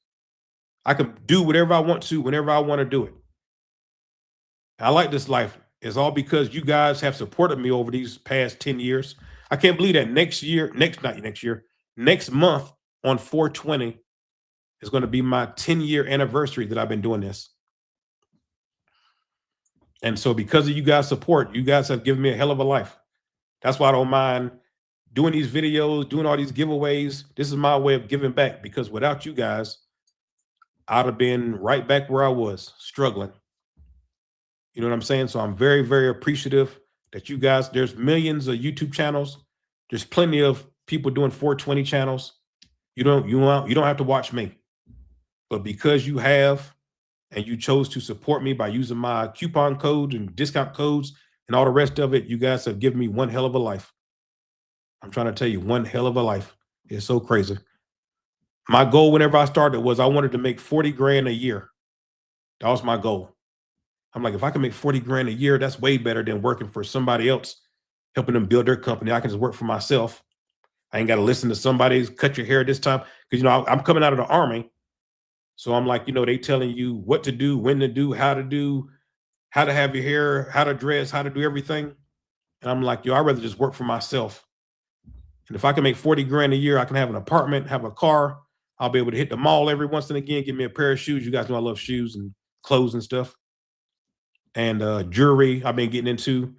I can do whatever I want to whenever I want to do it. I like this life. It's all because you guys have supported me over these past 10 years. I can't believe that next month on 420 is going to be my 10-year anniversary that I've been doing this. And so because of you guys' support, you guys have given me a hell of a life. That's why I don't mind doing these videos, doing all these giveaways. This is my way of giving back, because without you guys, I'd have been right back where I was, struggling. You know what I'm saying? So I'm very, very appreciative that you guys, there's millions of YouTube channels. There's plenty of people doing 420 channels. You don't have to watch me. But because you have, and you chose to support me by using my coupon codes and discount codes and all the rest of it, you guys have given me one hell of a life. I'm trying to tell you, one hell of a life. It's so crazy. My goal whenever I started was I wanted to make 40 grand a year. That was my goal. I'm like, if I can make 40 grand a year, that's way better than working for somebody else, helping them build their company. I can just work for myself. I ain't got to listen to somebody cut your hair this time. Because, I'm coming out of the Army. So I'm like, they telling you what to do, when to do, how to have your hair, how to dress, how to do everything. And I'm like, I'd rather just work for myself. And if I can make 40 grand a year, I can have an apartment, have a car. I'll be able to hit the mall every once and again, get me a pair of shoes. You guys know I love shoes and clothes and stuff. And jewelry I've been getting into.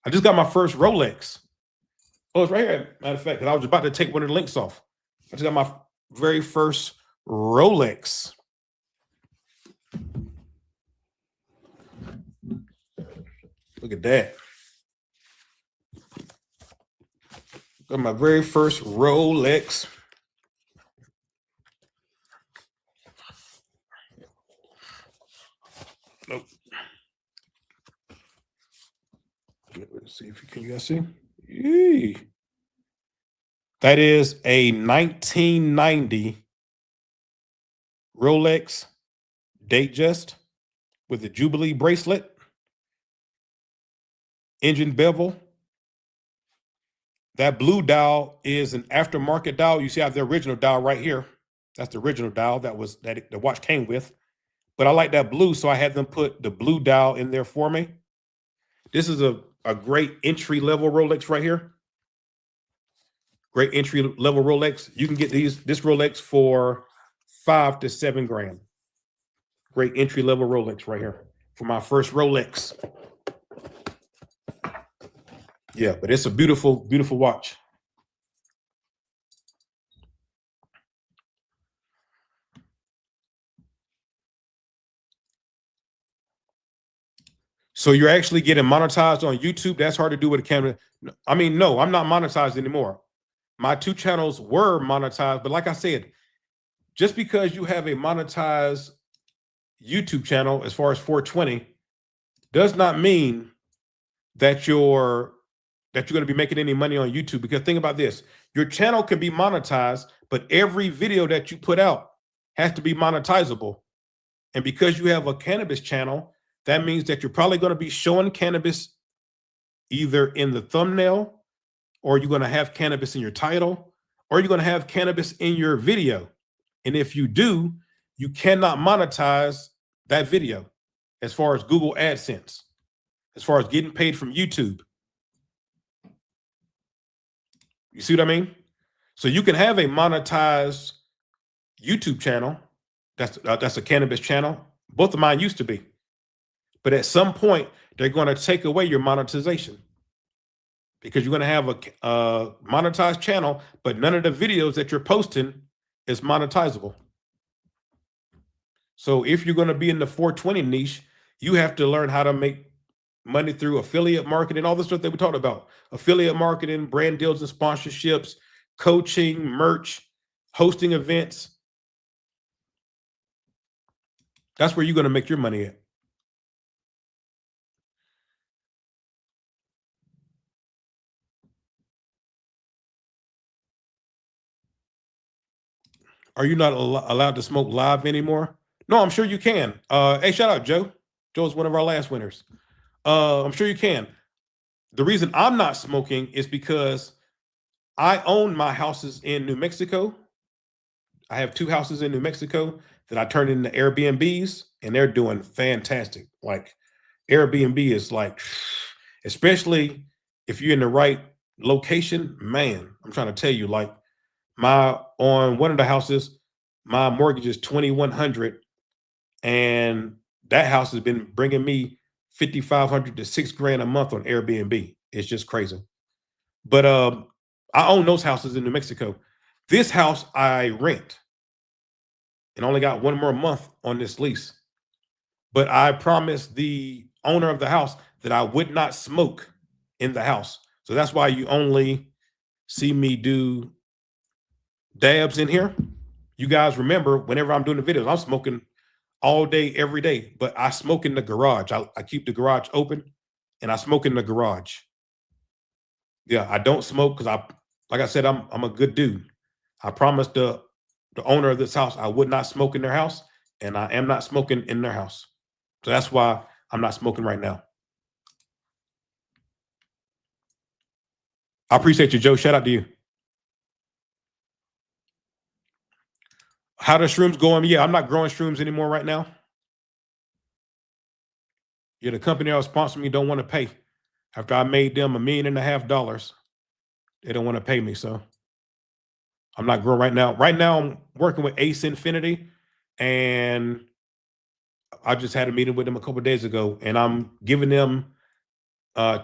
I just got my first Rolex. Oh, it's right here. Matter of fact, because I was about to take one of the links off. I just got my very first Rolex. Look at that. Got my very first Rolex. Nope. Let's see if you guys see. Yee. That is a 1990 Rolex Datejust with a Jubilee bracelet, engine bevel. That blue dial is an aftermarket dial. You see I have the original dial right here. That's the original dial that the watch came with. But I like that blue, so I had them put the blue dial in there for me. This is a great entry-level Rolex right here. Great entry-level Rolex. You can get this Rolex for $5 to $7 grand. Great entry-level Rolex right here for my first Rolex. Yeah, but it's a beautiful, beautiful watch. So you're actually getting monetized on YouTube? That's hard to do with a camera. I mean, no, I'm not monetized anymore. My 2 channels were monetized, but like I said, just because you have a monetized YouTube channel as far as 420 does not mean that you're going to be making any money on YouTube. Because think about this, your channel can be monetized, but every video that you put out has to be monetizable. And because you have a cannabis channel, that means that you're probably going to be showing cannabis either in the thumbnail, or you're going to have cannabis in your title, or you're going to have cannabis in your video. And if you do, you cannot monetize that video as far as Google AdSense, as far as getting paid from YouTube. You see what I mean? So you can have a monetized YouTube channel. That's a cannabis channel. Both of mine used to be. But at some point, they're going to take away your monetization, because you're going to have a monetized channel, but none of the videos that you're posting is monetizable. So if you're going to be in the 420 niche, you have to learn how to make money through affiliate marketing, all the stuff that we talked about. Affiliate marketing, brand deals and sponsorships, coaching, merch, hosting events. That's where you're going to make your money at. Are you not allowed to smoke live anymore? No, I'm sure you can. Hey, shout out Joe. Joe's one of our last winners. I'm sure you can. The reason I'm not smoking is because I own my houses in New Mexico. I have 2 houses in New Mexico that I turned into Airbnbs, and they're doing fantastic. Like Airbnb is like, especially if you're in the right location, man, I'm trying to tell you, like on one of the houses, my mortgage is 2,100, and that house has been bringing me 5,500 to $6,000 a month on Airbnb. It's just crazy. But I own those houses in New Mexico. This house I rent and only got 1 more month on this lease. But I promised the owner of the house that I would not smoke in the house. So that's why you only see me do dabs in here. You guys remember whenever I'm doing the videos, I'm smoking all day, every day, but I smoke in the garage. I keep the garage open and I smoke in the garage. Yeah, I don't smoke because like I said, I'm a good dude. I promised the owner of this house I would not smoke in their house, and I am not smoking in their house. So that's why I'm not smoking right now. I appreciate you, Joe. Shout out to you. How the shrooms going? Yeah, I'm not growing shrooms anymore right now. Yeah, the company that was sponsoring me don't want to pay. After I made them $1.5 million, they don't want to pay me. So I'm not growing right now. Right now, I'm working with Ace Infinity, and I just had a meeting with them a couple of days ago, and I'm giving them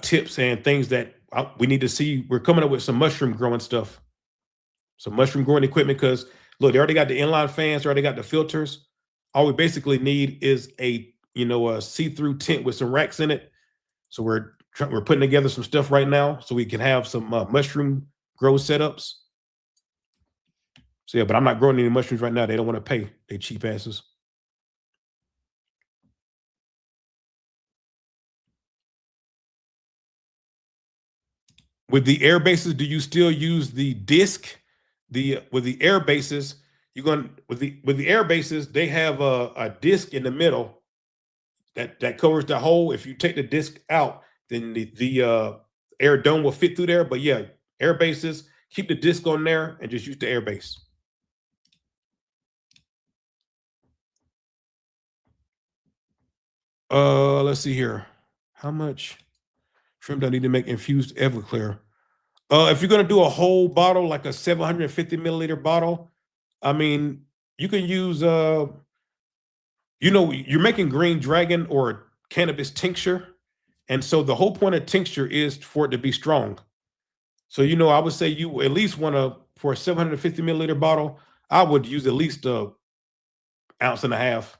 tips and things that we need to see. We're coming up with some mushroom growing stuff, some mushroom growing equipment, because look, they already got the inline fans, they already got the filters. All we basically need is a see-through tent with some racks in it. So we're putting together some stuff right now so we can have some mushroom grow setups. So yeah, but I'm not growing any mushrooms right now. They don't want to pay. They cheap asses. With the air bases, do you still use the disc? With the air bases, with the air bases, they have a disc in the middle that covers the hole. If you take the disc out, then the air dome will fit through there. But yeah, air bases, keep the disc on there and just use the air base. Let's see here. How much shrimp do I need to make infused Everclear? If you're gonna do a whole bottle, like a 750 milliliter bottle, I mean, you can use you're making green dragon or cannabis tincture, and so the whole point of tincture is for it to be strong. So I would say you at least want to, for a 750 milliliter bottle, I would use at least 1.5 ounces.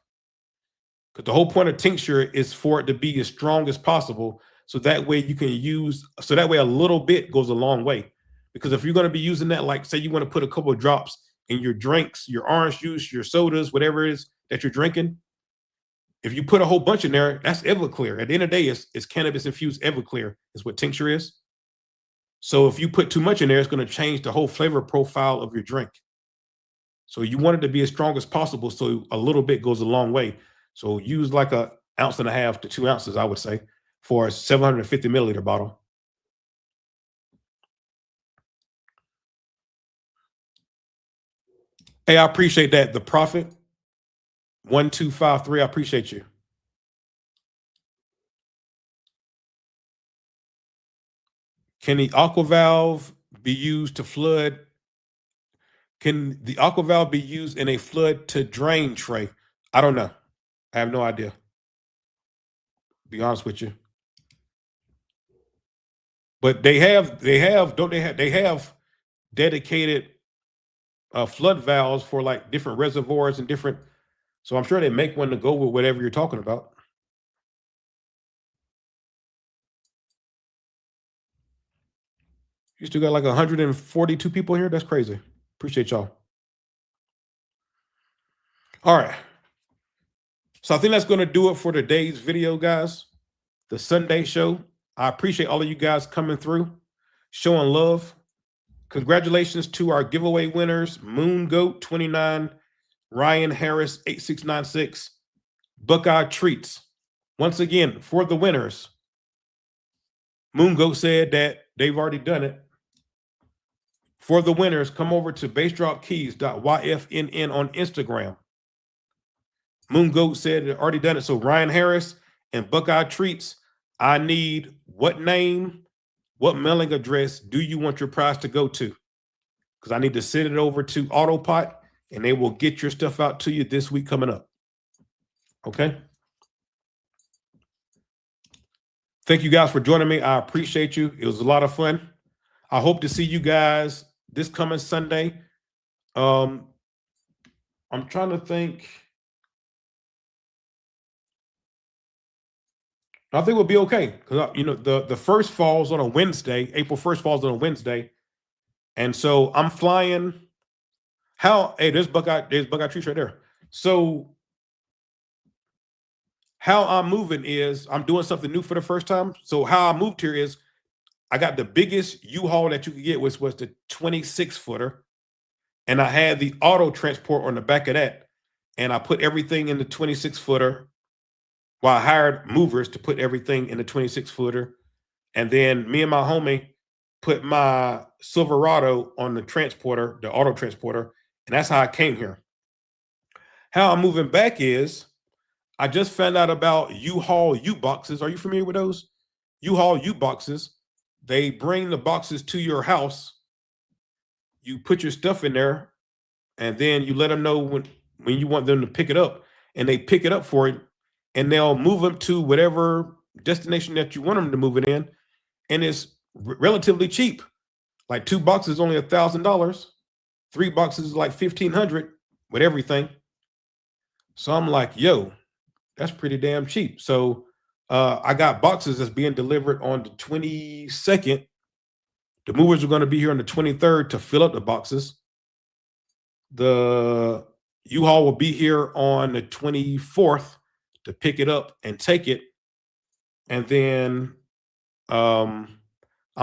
Because the whole point of tincture is for it to be as strong as possible. So that way that way a little bit goes a long way. Because if you're going to be using that, like say you want to put a couple of drops in your drinks, your orange juice, your sodas, whatever it is that you're drinking, if you put a whole bunch in there, that's Everclear. At the end of the day, it's cannabis infused Everclear is what tincture is. So if you put too much in there, it's going to change the whole flavor profile of your drink. So you want it to be as strong as possible. So a little bit goes a long way. So use like 1.5 ounces to 2 ounces, I would say, for a 750 milliliter bottle. Hey, I appreciate that. The Prophet 1253, I appreciate you. Can the aqua valve be used to flood? Can the aqua valve be used in a flood to drain tray? I don't know. I have no idea. Be honest with you. But they have dedicated flood valves for like different reservoirs and different. So I'm sure they make one to go with whatever you're talking about. You still got like 142 people here. That's crazy. Appreciate y'all. All right. So I think that's going to do it for today's video, guys. The Sunday show. I appreciate all of you guys coming through, showing love. Congratulations to our giveaway winners, Moon Goat 29, Ryan Harris 8696, Buckeye Treats. Once again, for the winners, Moon Goat said that they've already done it. For the winners, come over to bassdropkeys.yfnn on Instagram. Moon Goat said they've already done it. So Ryan Harris and Buckeye Treats, I need what name, what mailing address do you want your prize to go to? Because I need to send it over to Autopot, and they will get your stuff out to you this week coming up. Okay? Thank you guys for joining me. I appreciate you. It was a lot of fun. I hope to see you guys this coming Sunday. I'm trying to think. I think we'll be okay because the first falls on a Wednesday. April 1st falls on a Wednesday, and so I'm flying. Hey, there's Buckeye Trees right there. So how I'm moving is I'm doing something new for the first time. So how I moved here is I got the biggest U-Haul that you could get, which was the 26-footer, and I had the auto transport on the back of that, and I put everything in the 26-footer. Well, I hired movers to put everything in the 26-footer. And then me and my homie put my Silverado on the transporter, the auto transporter. And that's how I came here. How I'm moving back is I just found out about U-Haul U-boxes. Are you familiar with those? U-Haul U-boxes. They bring the boxes to your house. You put your stuff in there, and then you let them know when you want them to pick it up. And they pick it up for you. And they'll move them to whatever destination that you want them to move it in. And it's relatively cheap. Like 2 boxes, only $1,000. 3 boxes is like $1,500 with everything. So I'm like, yo, that's pretty damn cheap. So I got boxes that's being delivered on the 22nd. The movers are going to be here on the 23rd to fill up the boxes. The U-Haul will be here on the 24th. To pick it up and take it. And then I'm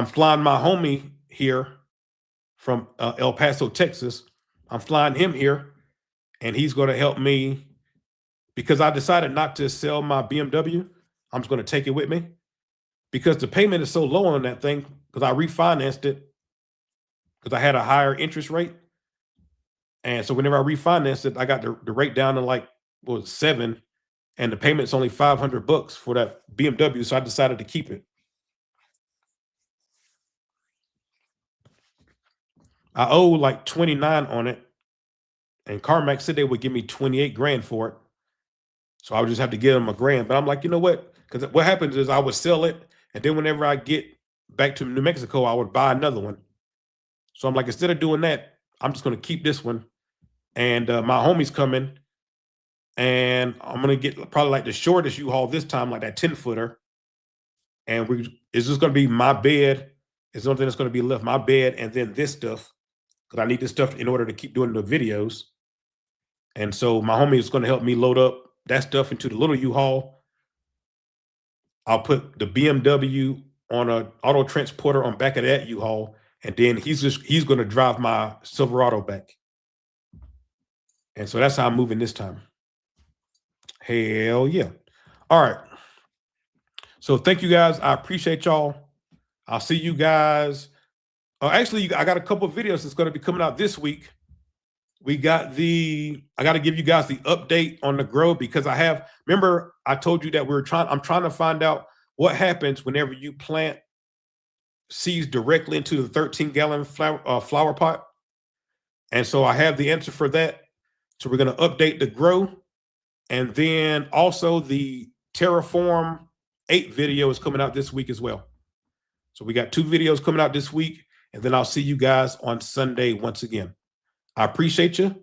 flying my homie here from El Paso, Texas. I'm flying him here, and he's going to help me because I decided not to sell my BMW. I'm just going to take it with me because the payment is so low on that thing because I refinanced it because I had a higher interest rate. And so whenever I refinanced it, I got the rate down to like, what was it, 7. And the payment's only $500 for that BMW, so I decided to keep it. I owe like 29 on it, and CarMax said they would give me 28 grand for it. So I would just have to give them $1,000. But I'm like, you know what? Because what happens is I would sell it, and then whenever I get back to New Mexico, I would buy another one. So I'm like, instead of doing that, I'm just going to keep this one. And my homie's coming. And I'm going to get probably like the shortest U-Haul this time, like that 10-footer. And it's just going to be my bed. It's the only thing that's going to be left, my bed, and then this stuff. Because I need this stuff in order to keep doing the videos. And so my homie is going to help me load up that stuff into the little U-Haul. I'll put the BMW on an auto transporter on back of that U-Haul. And then he's going to drive my Silverado back. And so that's how I'm moving this time. Hell yeah. All right. So thank you guys. I appreciate y'all. I'll see you guys. Actually, I got a couple of videos that's going to be coming out this week. I got to give you guys the update on the grow because remember I told you that I'm trying to find out what happens whenever you plant seeds directly into the 13-gallon flower pot. And so I have the answer for that. So we're going to update the grow. And then also the Terraform 8 video is coming out this week as well. So we got 2 videos coming out this week. And then I'll see you guys on Sunday once again. I appreciate you.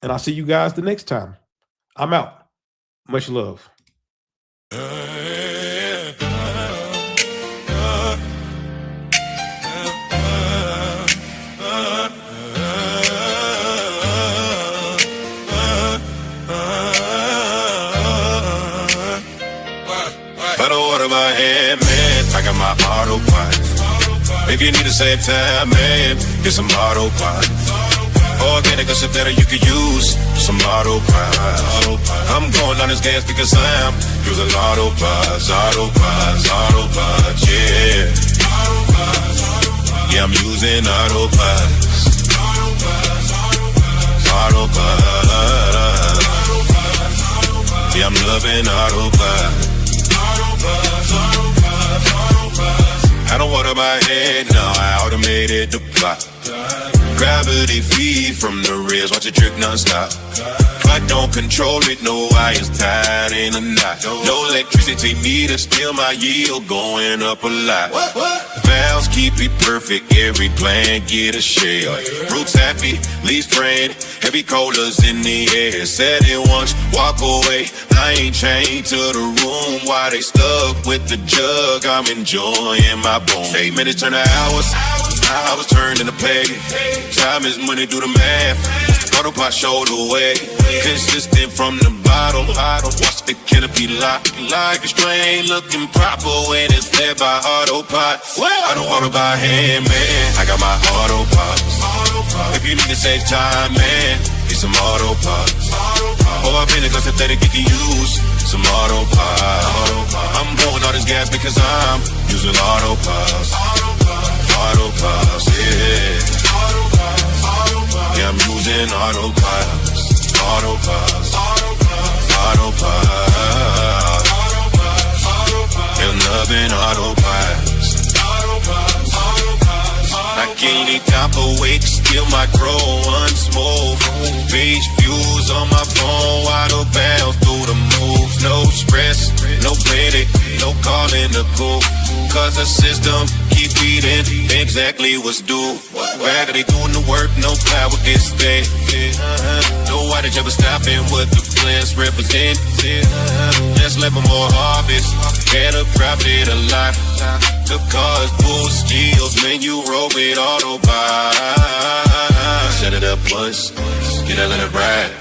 And I'll see you guys the next time. I'm out. Much love. By the water, my head, man, I got my Autopots. If you need to save time, man, get some Autopots. Organic or synthetic, you can use some Autopots. I'm going on this gas because I'm using Autopots, yeah. Yeah, I'm using Autopots. Yeah, I'm loving Autopots. I don't water my head, no, I automated the plot. Gravity feed from the rears, watch it drip non-stop. Clock don't control it, no wires tied in a knot. No electricity needed, still my yield going up a lot. Valves keep it perfect, every plant get a share. Roots happy, leaves spraying, heavy colas in the air. Said it once, walk away, I ain't chained to the room. Why they stuck with the jug, I'm enjoying my bones. 8 minutes turn to hours, hours turn into pay. Time is money, do the math. Autopot show the way. Consistent from the bottom. Watch the canopy lock like a strain, looking proper when it's fed by Autopot. I don't order by hand, man. I got my Autopots. If you need to save time, man, get some Autopots. Oh, I've been a synthetic, you can use some Autopots. I'm blowing all this gas because I'm using Autopots. Autopots, yeah. Yeah, I'm using Autopots. Autopots. I'm loving Autopots. I gain a copper weight, still my grow unsmooth. Beige views on my phone, auto bounce through the moves. No stress, no panic, no calling the cool. Cause the system keep feeding exactly what's due. Raggedy doing the work, no power gets stay. No outage ever stopping what the plans represent. Let's let more harvest, better profit a lot. The cars boost skills, man, you roll with Autopot. Set it up once, get a little ride.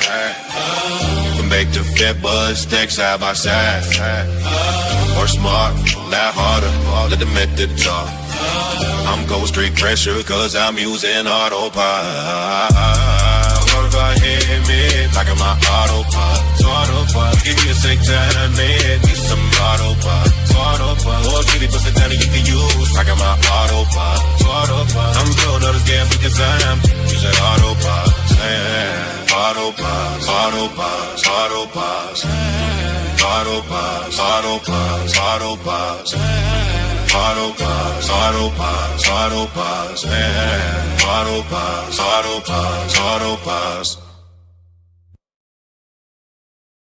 Come back to fat buzz, stack side by side. Or smart, not harder, let them at the top. I'm go straight pressure, cause I'm using Autopot. Autopot, hey, man, I got my Autopot. Give me a sick time, man, need some Autopot. Or kitty pussy down you can use. I got my Autopot. I'm blowing all this gas because I'm using Autopot. Autopots. Autopots.